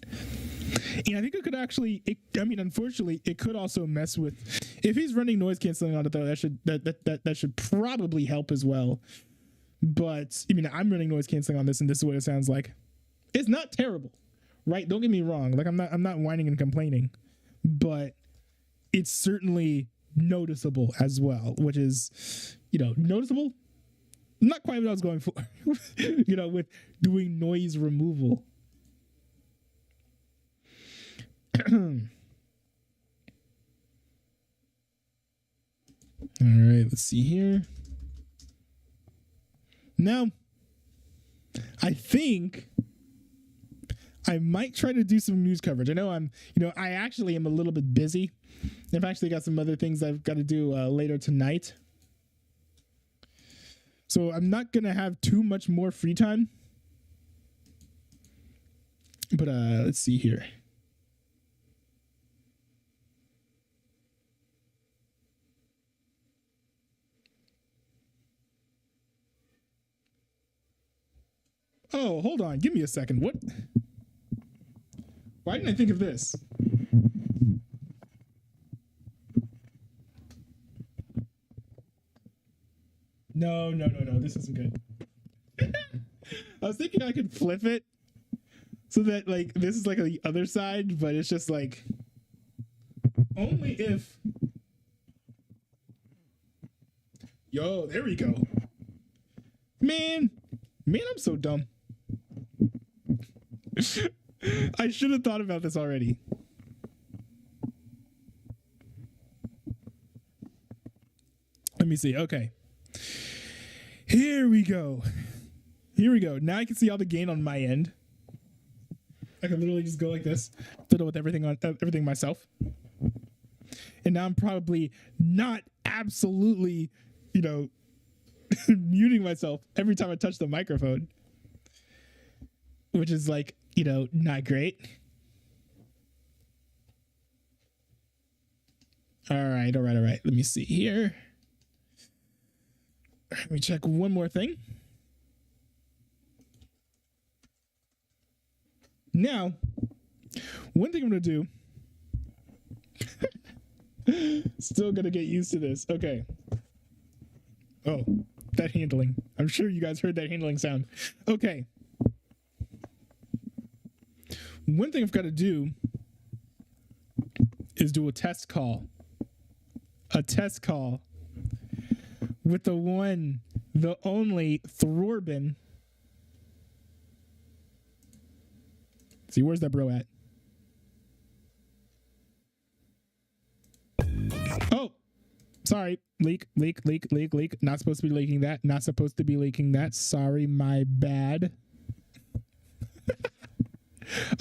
And I think it could actually, unfortunately, it could also mess with, if he's running noise canceling on it though, that should probably help as well. But I'm running noise canceling on this, and this is what it sounds like. It's not terrible, right? Don't get me wrong. Like I'm not whining and complaining, but it's certainly noticeable as well, which is, noticeable. Not quite what I was going for, with doing noise removal. All right, let's see here. Now, I think I might try to do some news coverage. I know I actually am a little bit busy. I've actually got some other things I've got to do later tonight. So I'm not going to have too much more free time. But let's see here. Oh, hold on. Give me a second. What? Why didn't I think of this? No. This isn't good. I was thinking I could flip it so that like this is like the other side, but it's just like only if. Yo, there we go. Man, I'm so dumb. I should have thought about this already. Let me see. Okay. Here we go. Now I can see all the gain on my end. I can literally just go like this, fiddle with everything myself. And now I'm probably not absolutely, muting myself every time I touch the microphone, which is like, not great. All right. Let me see here. Let me check one more thing. Now, one thing I'm going to do, still going to get used to this. Okay. Oh, that handling. I'm sure you guys heard that handling sound. Okay. One thing I've got to do is do a test call. A test call with the one, the only Throrbin. See, where's that bro at? Oh, sorry. Leak. Not supposed to be leaking that. Sorry, my bad.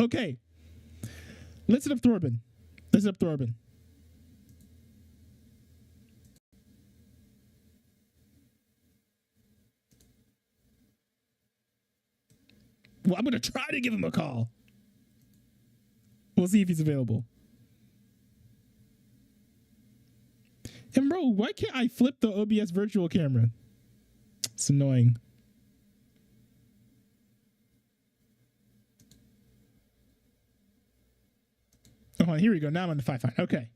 Okay. Let's hit up Throrbin. Well, I'm going to try to give him a call. We'll see if he's available. And bro, why can't I flip the OBS virtual camera? It's annoying. Oh, here we go. Now I'm on the 5.5. Okay.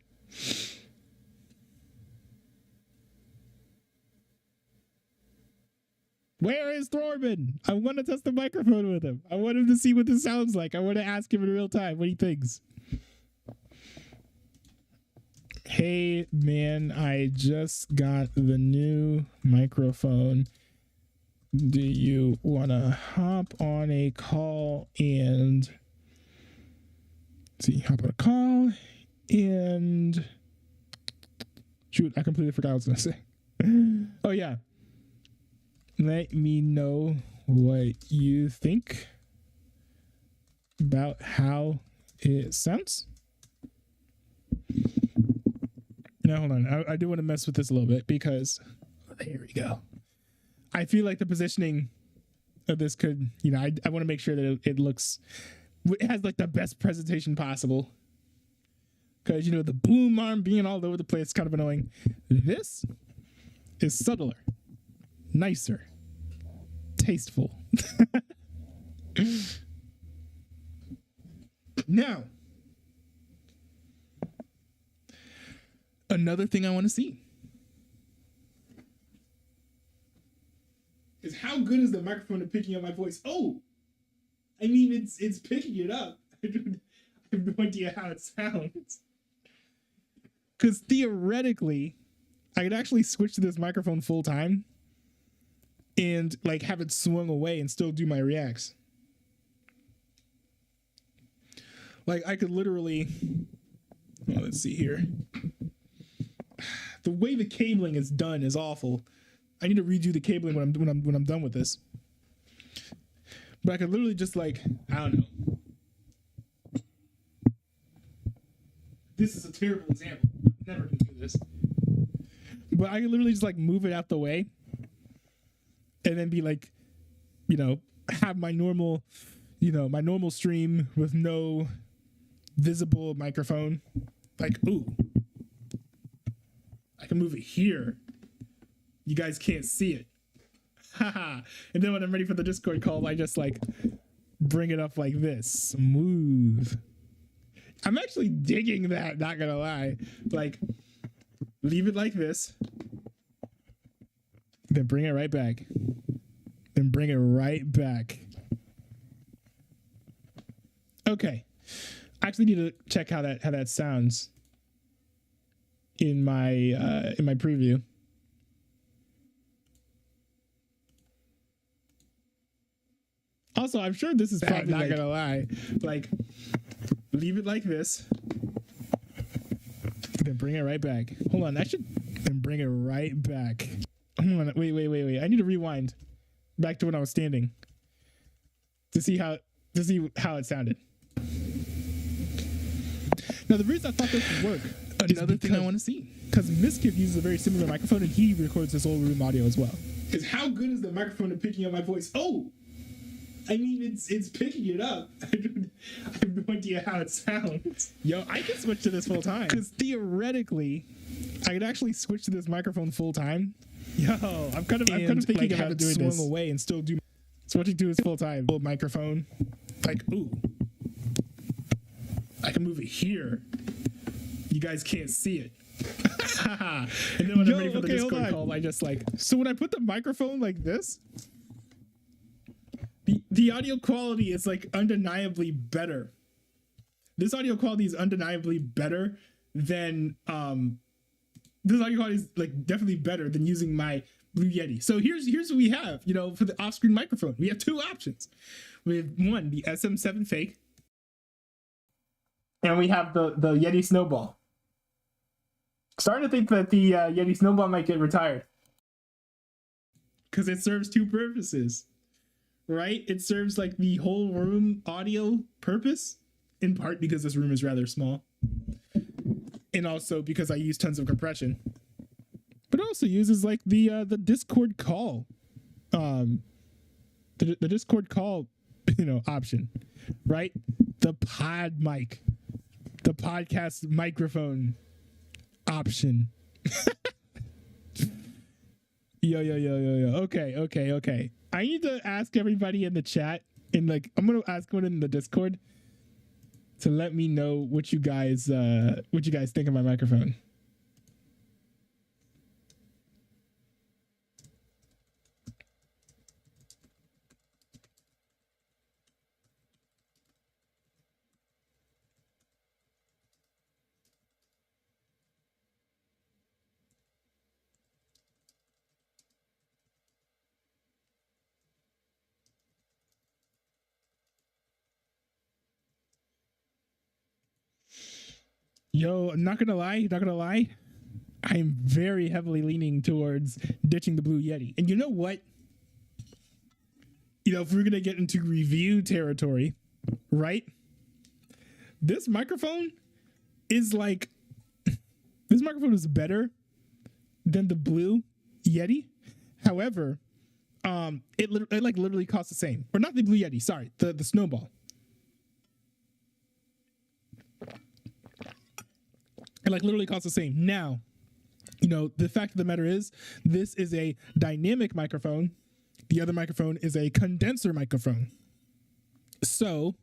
Where is Throrbin? I want to test the microphone with him. I want him to see what this sounds like. I want to ask him in real time what he thinks. Hey, man, I just got the new microphone. Do you want to hop on a call and... hop on a call and... Shoot, I completely forgot what I was going to say. Oh, yeah. Let me know what you think about how it sounds. Now, hold on. I do want to mess with this a little bit because there we go. I feel like the positioning of this could, I want to make sure that it looks, it has like the best presentation possible. Because, the boom arm being all over the place is kind of annoying. This is subtler, nicer, tasteful. Now, another thing I want to see is how good is the microphone at picking up my voice? Oh, I mean, it's picking it up. I have no idea how it sounds. Because theoretically, I could actually switch to this microphone full time and like have it swung away and still do my reacts. Like I could literally, let's see here. The way the cabling is done is awful. I need to redo the cabling when I'm done with this. But I could literally just like, I don't know. This is a terrible example. I'm never gonna do this. But I could literally just like move it out the way and then be like, have my normal, my normal stream with no visible microphone. Like, ooh. I can move it here. You guys can't see it. And then when I'm ready for the Discord call, I just like bring it up like this. Smooth. I'm actually digging that, not gonna lie. Like, leave it like this. Then bring it right back. Then bring it right back. Okay. I actually need to check how that sounds in my preview. Also, I'm sure this is probably not gonna lie. Like, leave it like this. Then bring it right back. Hold on, that should then bring it right back. Hold on, wait. I need to rewind back to when I was standing to see how it sounded. Now, the reason I thought this would work, another thing I want to see, because Miskif uses a very similar microphone and he records his whole room audio as well, is how good is the microphone at picking up my voice? Oh, I mean, it's picking it up. I have no idea how it sounds. Yo, I can switch to this full time. Because theoretically, I could actually switch to this microphone full time. Yo, I'm kind of thinking about doing this away and still do switching to his full time microphone. Like, ooh, I can move it here. You guys can't see it. And then when I'm ready for the Discord call, I just like. So when I put the microphone like this, the audio quality is like undeniably better. This audio quality is undeniably better than this audio quality is like definitely better than using my Blue Yeti. So here's what we have, you know, for the off-screen microphone. We have two options. We have one, the SM7 fake, and we have the Yeti Snowball. Starting to think that the Yeti Snowball might get retired because it serves two purposes. Right? It serves like the whole room audio purpose, in part because this room is rather small, and also because I use tons of compression. But it also uses like the Discord call, the Discord call, you know, option, right? The pod mic, the podcast microphone option. Yo. Okay. I need to ask everybody in the chat, and like I'm gonna ask one in the Discord to let me know what you guys think of my microphone. Yo, I'm not gonna lie. I'm very heavily leaning towards ditching the Blue Yeti. And you know what? You know, if we're gonna get into review territory, right? This microphone is better than the Blue Yeti. However, it literally costs the same. Or not the Blue Yeti, sorry, the Snowball. It like literally costs the same. Now, you know, the fact of the matter is, this is a dynamic microphone. The other microphone is a condenser microphone. So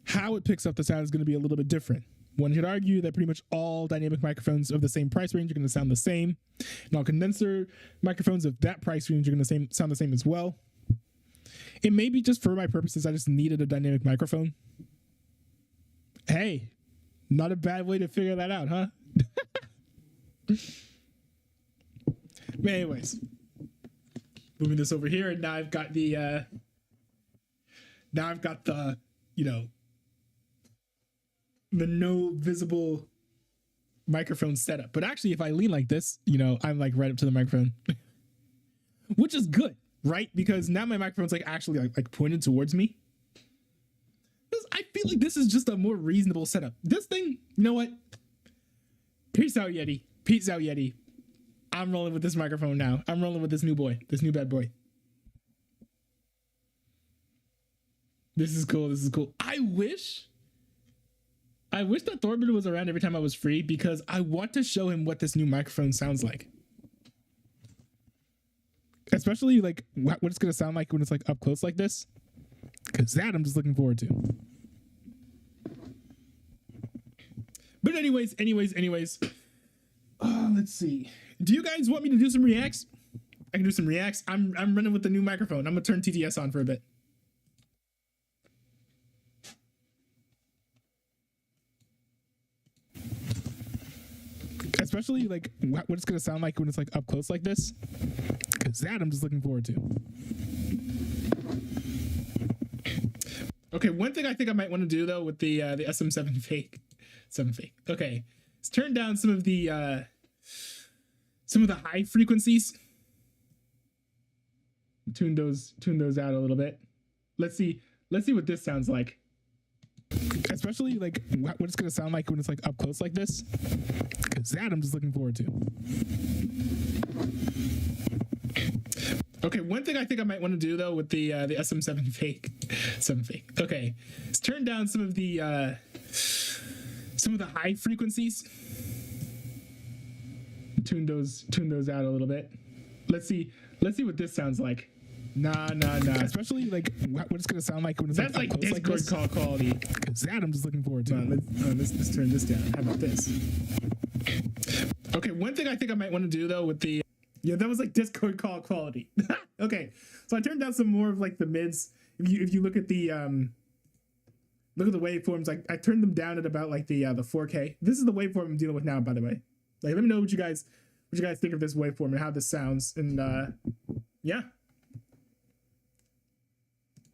how it picks up the sound is going to be a little bit different. One could argue that pretty much all dynamic microphones of the same price range are going to sound the same. And all condenser microphones of that price range are going to sound the same as well. It may be just for my purposes, I just needed a dynamic microphone. Hey, not a bad way to figure that out, huh? But anyways, moving this over here, and now I've got the you know, the no visible microphone setup. But actually, if I lean like this, you know, I'm like right up to the microphone, which is good, right? Because now my microphone's like actually like pointed towards me. I feel like this is just a more reasonable setup. This thing, you know what? Peace out, Yeti. Peace out, Yeti. I'm rolling with this microphone now. I'm rolling with this new bad boy. This is cool. I wish that Thorben was around every time I was free, because I want to show him what this new microphone sounds like. especially like what it's gonna sound like when it's like up close like this, because that I'm just looking forward to. But anyways, let's see. Do you guys want me to do some reacts? I can do some reacts. I'm running with the new microphone. I'm gonna turn TTS on for a bit. Especially like what it's gonna sound like when it's like up close like this, because that I'm just looking forward to. Okay, one thing I think I might want to do though with the SM7 fake, 7 fake. Okay, let's turn down some of the high frequencies. Tune those out a little bit. Let's see what this sounds like. Especially like what it's gonna sound like when it's like up close like this, because that I'm just looking forward to. Okay, one thing I think I might want to do though with the SM7 fake, 7 fake. Okay, let's turn down some of the high frequencies. Tune those out a little bit. Let's see what this sounds like. Nah. Especially like what it's gonna sound like when it's That's like like close Discord this. call quality. Because that I'm just looking forward to. Let's turn this down. How about this? Okay, one thing I think I might want to do though with the Yeah, that was like Discord call quality. Okay, so I turned down some more of like the mids. If you look at the waveforms, I turned them down at about like the 4K. This is the waveform I'm dealing with now, by the way. Like, let me know what you guys think of this waveform and how this sounds. And yeah.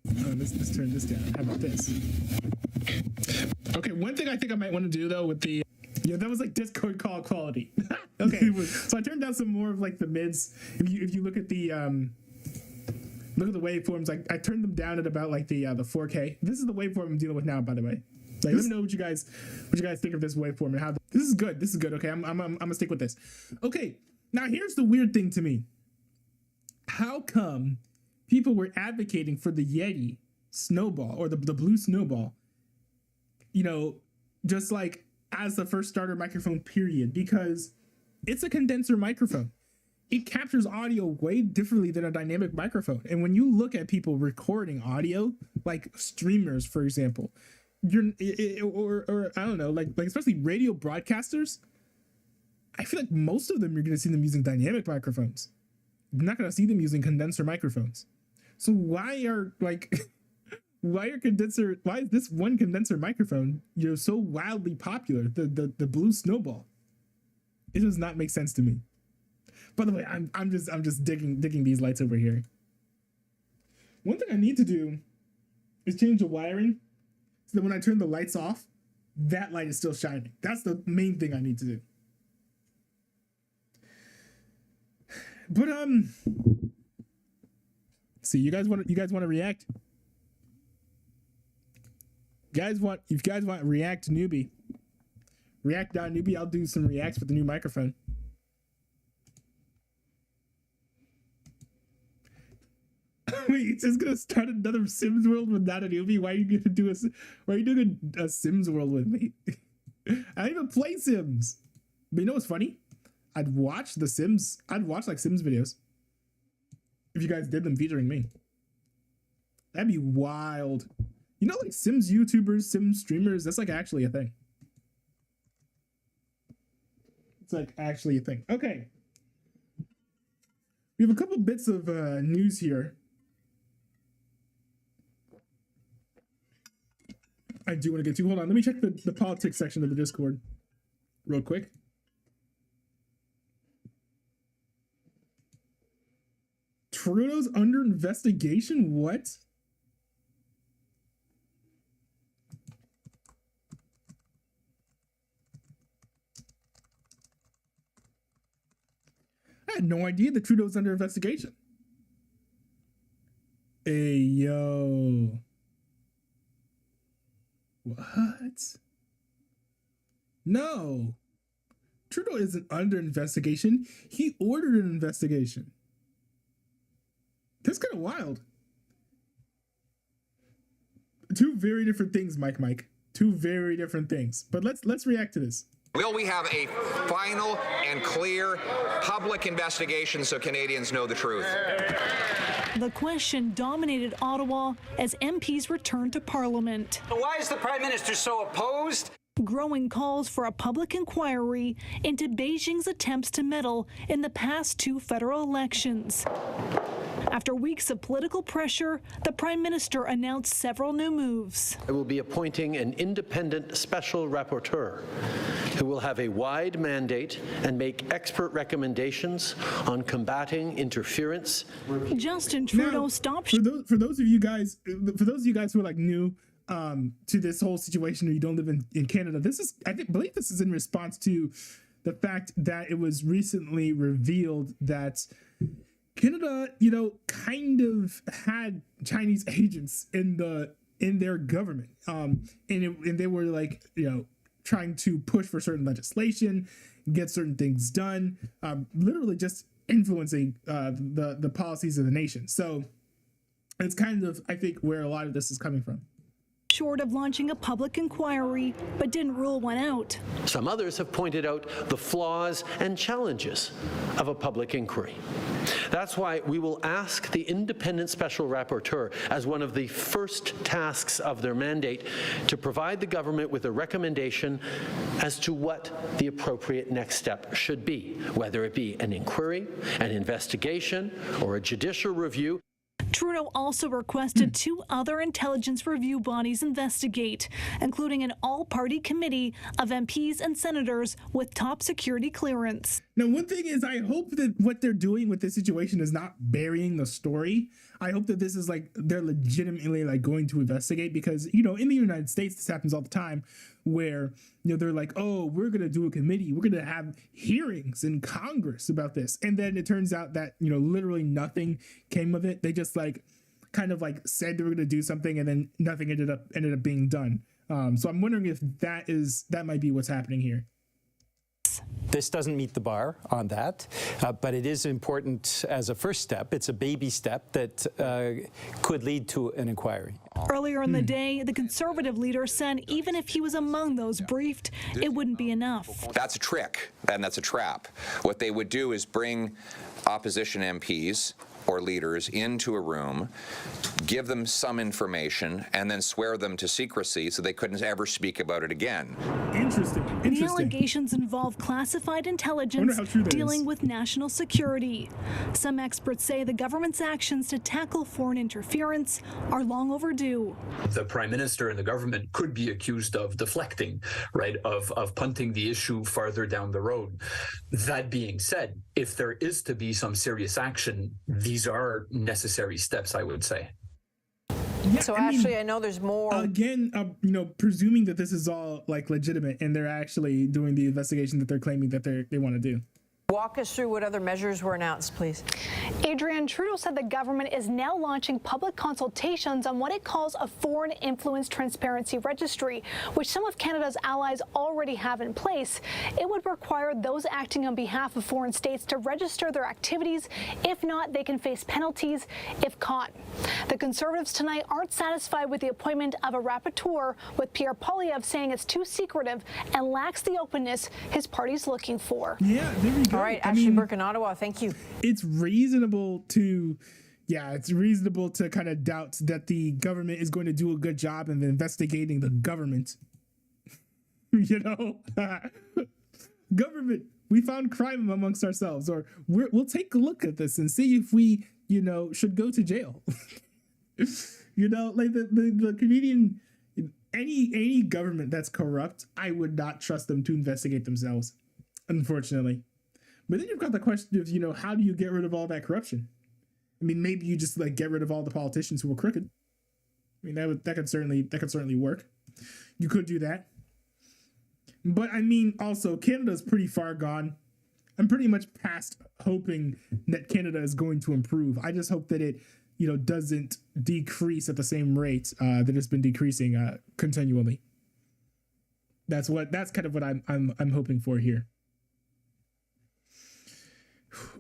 Let's turn this down. How about this? Okay, one thing I think I might want to do though with the Yeah, that was like Discord call quality. Okay, so I turned down some more of like the mids. If you look at the waveforms, I turned them down at about like the 4K. This is the waveform I'm dealing with now, by the way. Like, let me know what you guys think of this waveform and how this is good. This is good. Okay, I'm gonna stick with this. Okay, now here's the weird thing to me. How come people were advocating for the Yeti Snowball or the blue Snowball? You know, just like as the first starter microphone, period, because it's a condenser microphone. It captures audio way differently than a dynamic microphone. And when you look at people recording audio, like streamers, for example, or I don't know, like especially radio broadcasters, I feel like most of them you're going to see them using dynamic microphones. You're not going to see them using condenser microphones. So why is this one condenser microphone, so wildly popular, the blue Snowball? It does not make sense to me. By the way, I'm just digging these lights over here. One thing I need to do is change the wiring so that when I turn the lights off, that light is still shining. That's the main thing I need to do. But see, you guys want to react? If you guys want react newbie, react.newbie, I'll do some reacts with the new microphone. Wait, it's just gonna start another Sims world with not a newbie? Why are you doing a Sims world with me? I don't even play Sims. But you know what's funny? I'd watch like Sims videos if you guys did them featuring me. That'd be wild. You know, like Sims YouTubers, Sims streamers, that's like actually a thing. It's like actually a thing. Okay. We have a couple bits of news here. I do want to get to. Hold on, let me check the politics section of the Discord real quick. Trudeau's under investigation? What? I had no idea that Trudeau's under investigation. Hey, yo. What? No. Trudeau isn't under investigation. He ordered an investigation. That's kind of wild. Two very different things, Mike. Two very different things. But let's react to this. Will we have a final and clear public investigation so Canadians know the truth? The question dominated Ottawa as MPs returned to Parliament. Why is the Prime Minister so opposed? Growing calls for a public inquiry into Beijing's attempts to meddle in the past 2 federal elections. After weeks of political pressure, the Prime Minister announced several new moves. I will be appointing an independent special rapporteur who will have a wide mandate and make expert recommendations on combating interference. Justin Trudeau Now, stopped. for those of you guys who are like new to this whole situation, or you don't live in Canada, believe this is in response to the fact that it was recently revealed that Canada, kind of had Chinese agents in their government, and they were like, trying to push for certain legislation, get certain things done, literally just influencing the policies of the nation. So it's kind of, I think, where a lot of this is coming from. Short of launching a public inquiry, but didn't rule one out. Some others have pointed out the flaws and challenges of a public inquiry. That's why we will ask the independent special rapporteur, as one of the first tasks of their mandate, to provide the government with a recommendation as to what the appropriate next step should be, whether it be an inquiry, an investigation, or a judicial review. Trudeau also requested 2 other intelligence review bodies investigate, including an all-party committee of MPs and senators with top security clearance. Now, one thing is, I hope that what they're doing with this situation is not burying the story. I hope that this is like, they're legitimately like going to investigate, because, in the United States, this happens all the time where, they're like, oh, we're going to do a committee. We're going to have hearings in Congress about this. And then it turns out that, literally nothing came of it. They just kind of said they were going to do something, and then nothing ended up being done. So I'm wondering if that might be what's happening here. This doesn't meet the bar on that, but it is important as a first step. It's a baby step that could lead to an inquiry. Earlier in the day, the Conservative leader said even if he was among those briefed, it wouldn't be enough. That's a trick, and that's a trap. What they would do is bring opposition MPs or leaders into a room, give them some information, and then swear them to secrecy so they couldn't ever speak about it again. Interesting. The allegations involve classified intelligence dealing with national security. Some experts say the government's actions to tackle foreign interference are long overdue. The Prime Minister and the government could be accused of deflecting, right, of punting the issue farther down the road. That being said, if there is to be some serious action, these are necessary steps, I would say. Yeah, so Ashley, I know there's more. Again, presuming that this is all legitimate and they're actually doing the investigation that they're claiming that they want to do. Walk us through what other measures were announced, please. Adrienne, Trudeau said the government is now launching public consultations on what it calls a foreign influence transparency registry, which some of Canada's allies already have in place. It would require those acting on behalf of foreign states to register their activities. If not, they can face penalties if caught. The Conservatives tonight aren't satisfied with the appointment of a rapporteur, with Pierre Poilievre saying it's too secretive and lacks the openness his party's looking for. Yeah, there we go. All right, Ashley Burke in Ottawa, thank you. It's reasonable to kind of doubt that the government is going to do a good job of investigating the government. Government, we found crime amongst ourselves, or we'll take a look at this and see if we, should go to jail. The Canadian, any government that's corrupt, I would not trust them to investigate themselves, unfortunately. But then you've got the question of, how do you get rid of all that corruption? I mean, maybe you just get rid of all the politicians who were crooked. I mean, that could certainly work. You could do that. But I mean, also, Canada's pretty far gone. I'm pretty much past hoping that Canada is going to improve. I just hope that it, doesn't decrease at the same rate that it's been decreasing continually. That's kind of what I'm hoping for here.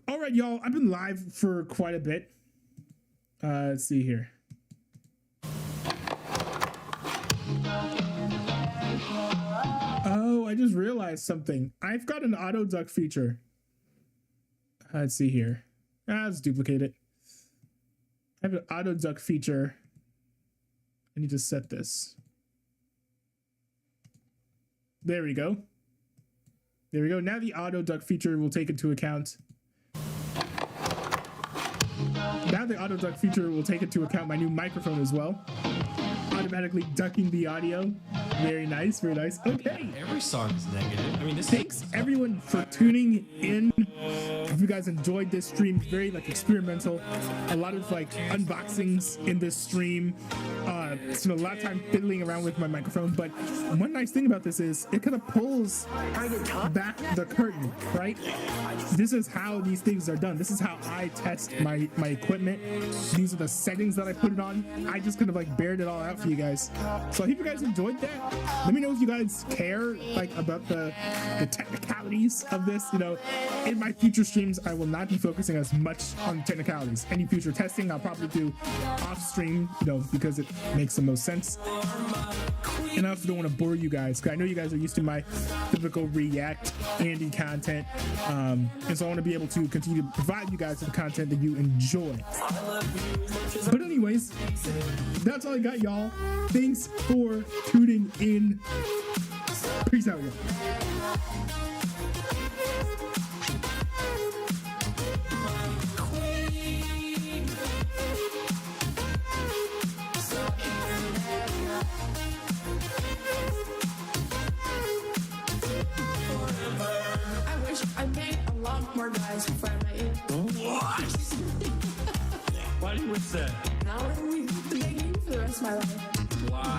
All right, y'all. I've been live for quite a bit. Let's see here. Oh, I just realized something. I've got an auto duck feature. Let's see here. Let's duplicate it. I have an auto duck feature. I need to set this. There we go. There we go. Now the auto duck feature will take into account. Now the auto duck feature will take into account my new microphone as well. Automatically ducking the audio. Very nice, very nice. Okay. Every song is negative. I mean, this Thanks everyone for tuning in. If you guys enjoyed this stream, very like experimental. A lot of like unboxings in this stream. Spent a lot of time fiddling around with my microphone, but one nice thing about this is it kind of pulls back the curtain, right? This is how these things are done. This is how I test my equipment. These are the settings that I put it on. I just kind of like bared it all out for you guys. So I hope you guys enjoyed that. Let me know if you guys care like about the technicalities of this. You know, in my future streams, I will not be focusing as much on technicalities. Any future testing, I'll probably do off stream, you know, because it makes the most sense. And I also don't want to bore you guys, because I know you guys are used to my typical React Andy content. And so I want to be able to continue to provide you guys with the content that you enjoy. But anyways, that's all I got, y'all. Thanks for tuning in. Peace out, y'all. More guys before I met you. What? Why do you wish that? Now I'm begging for the rest of my life.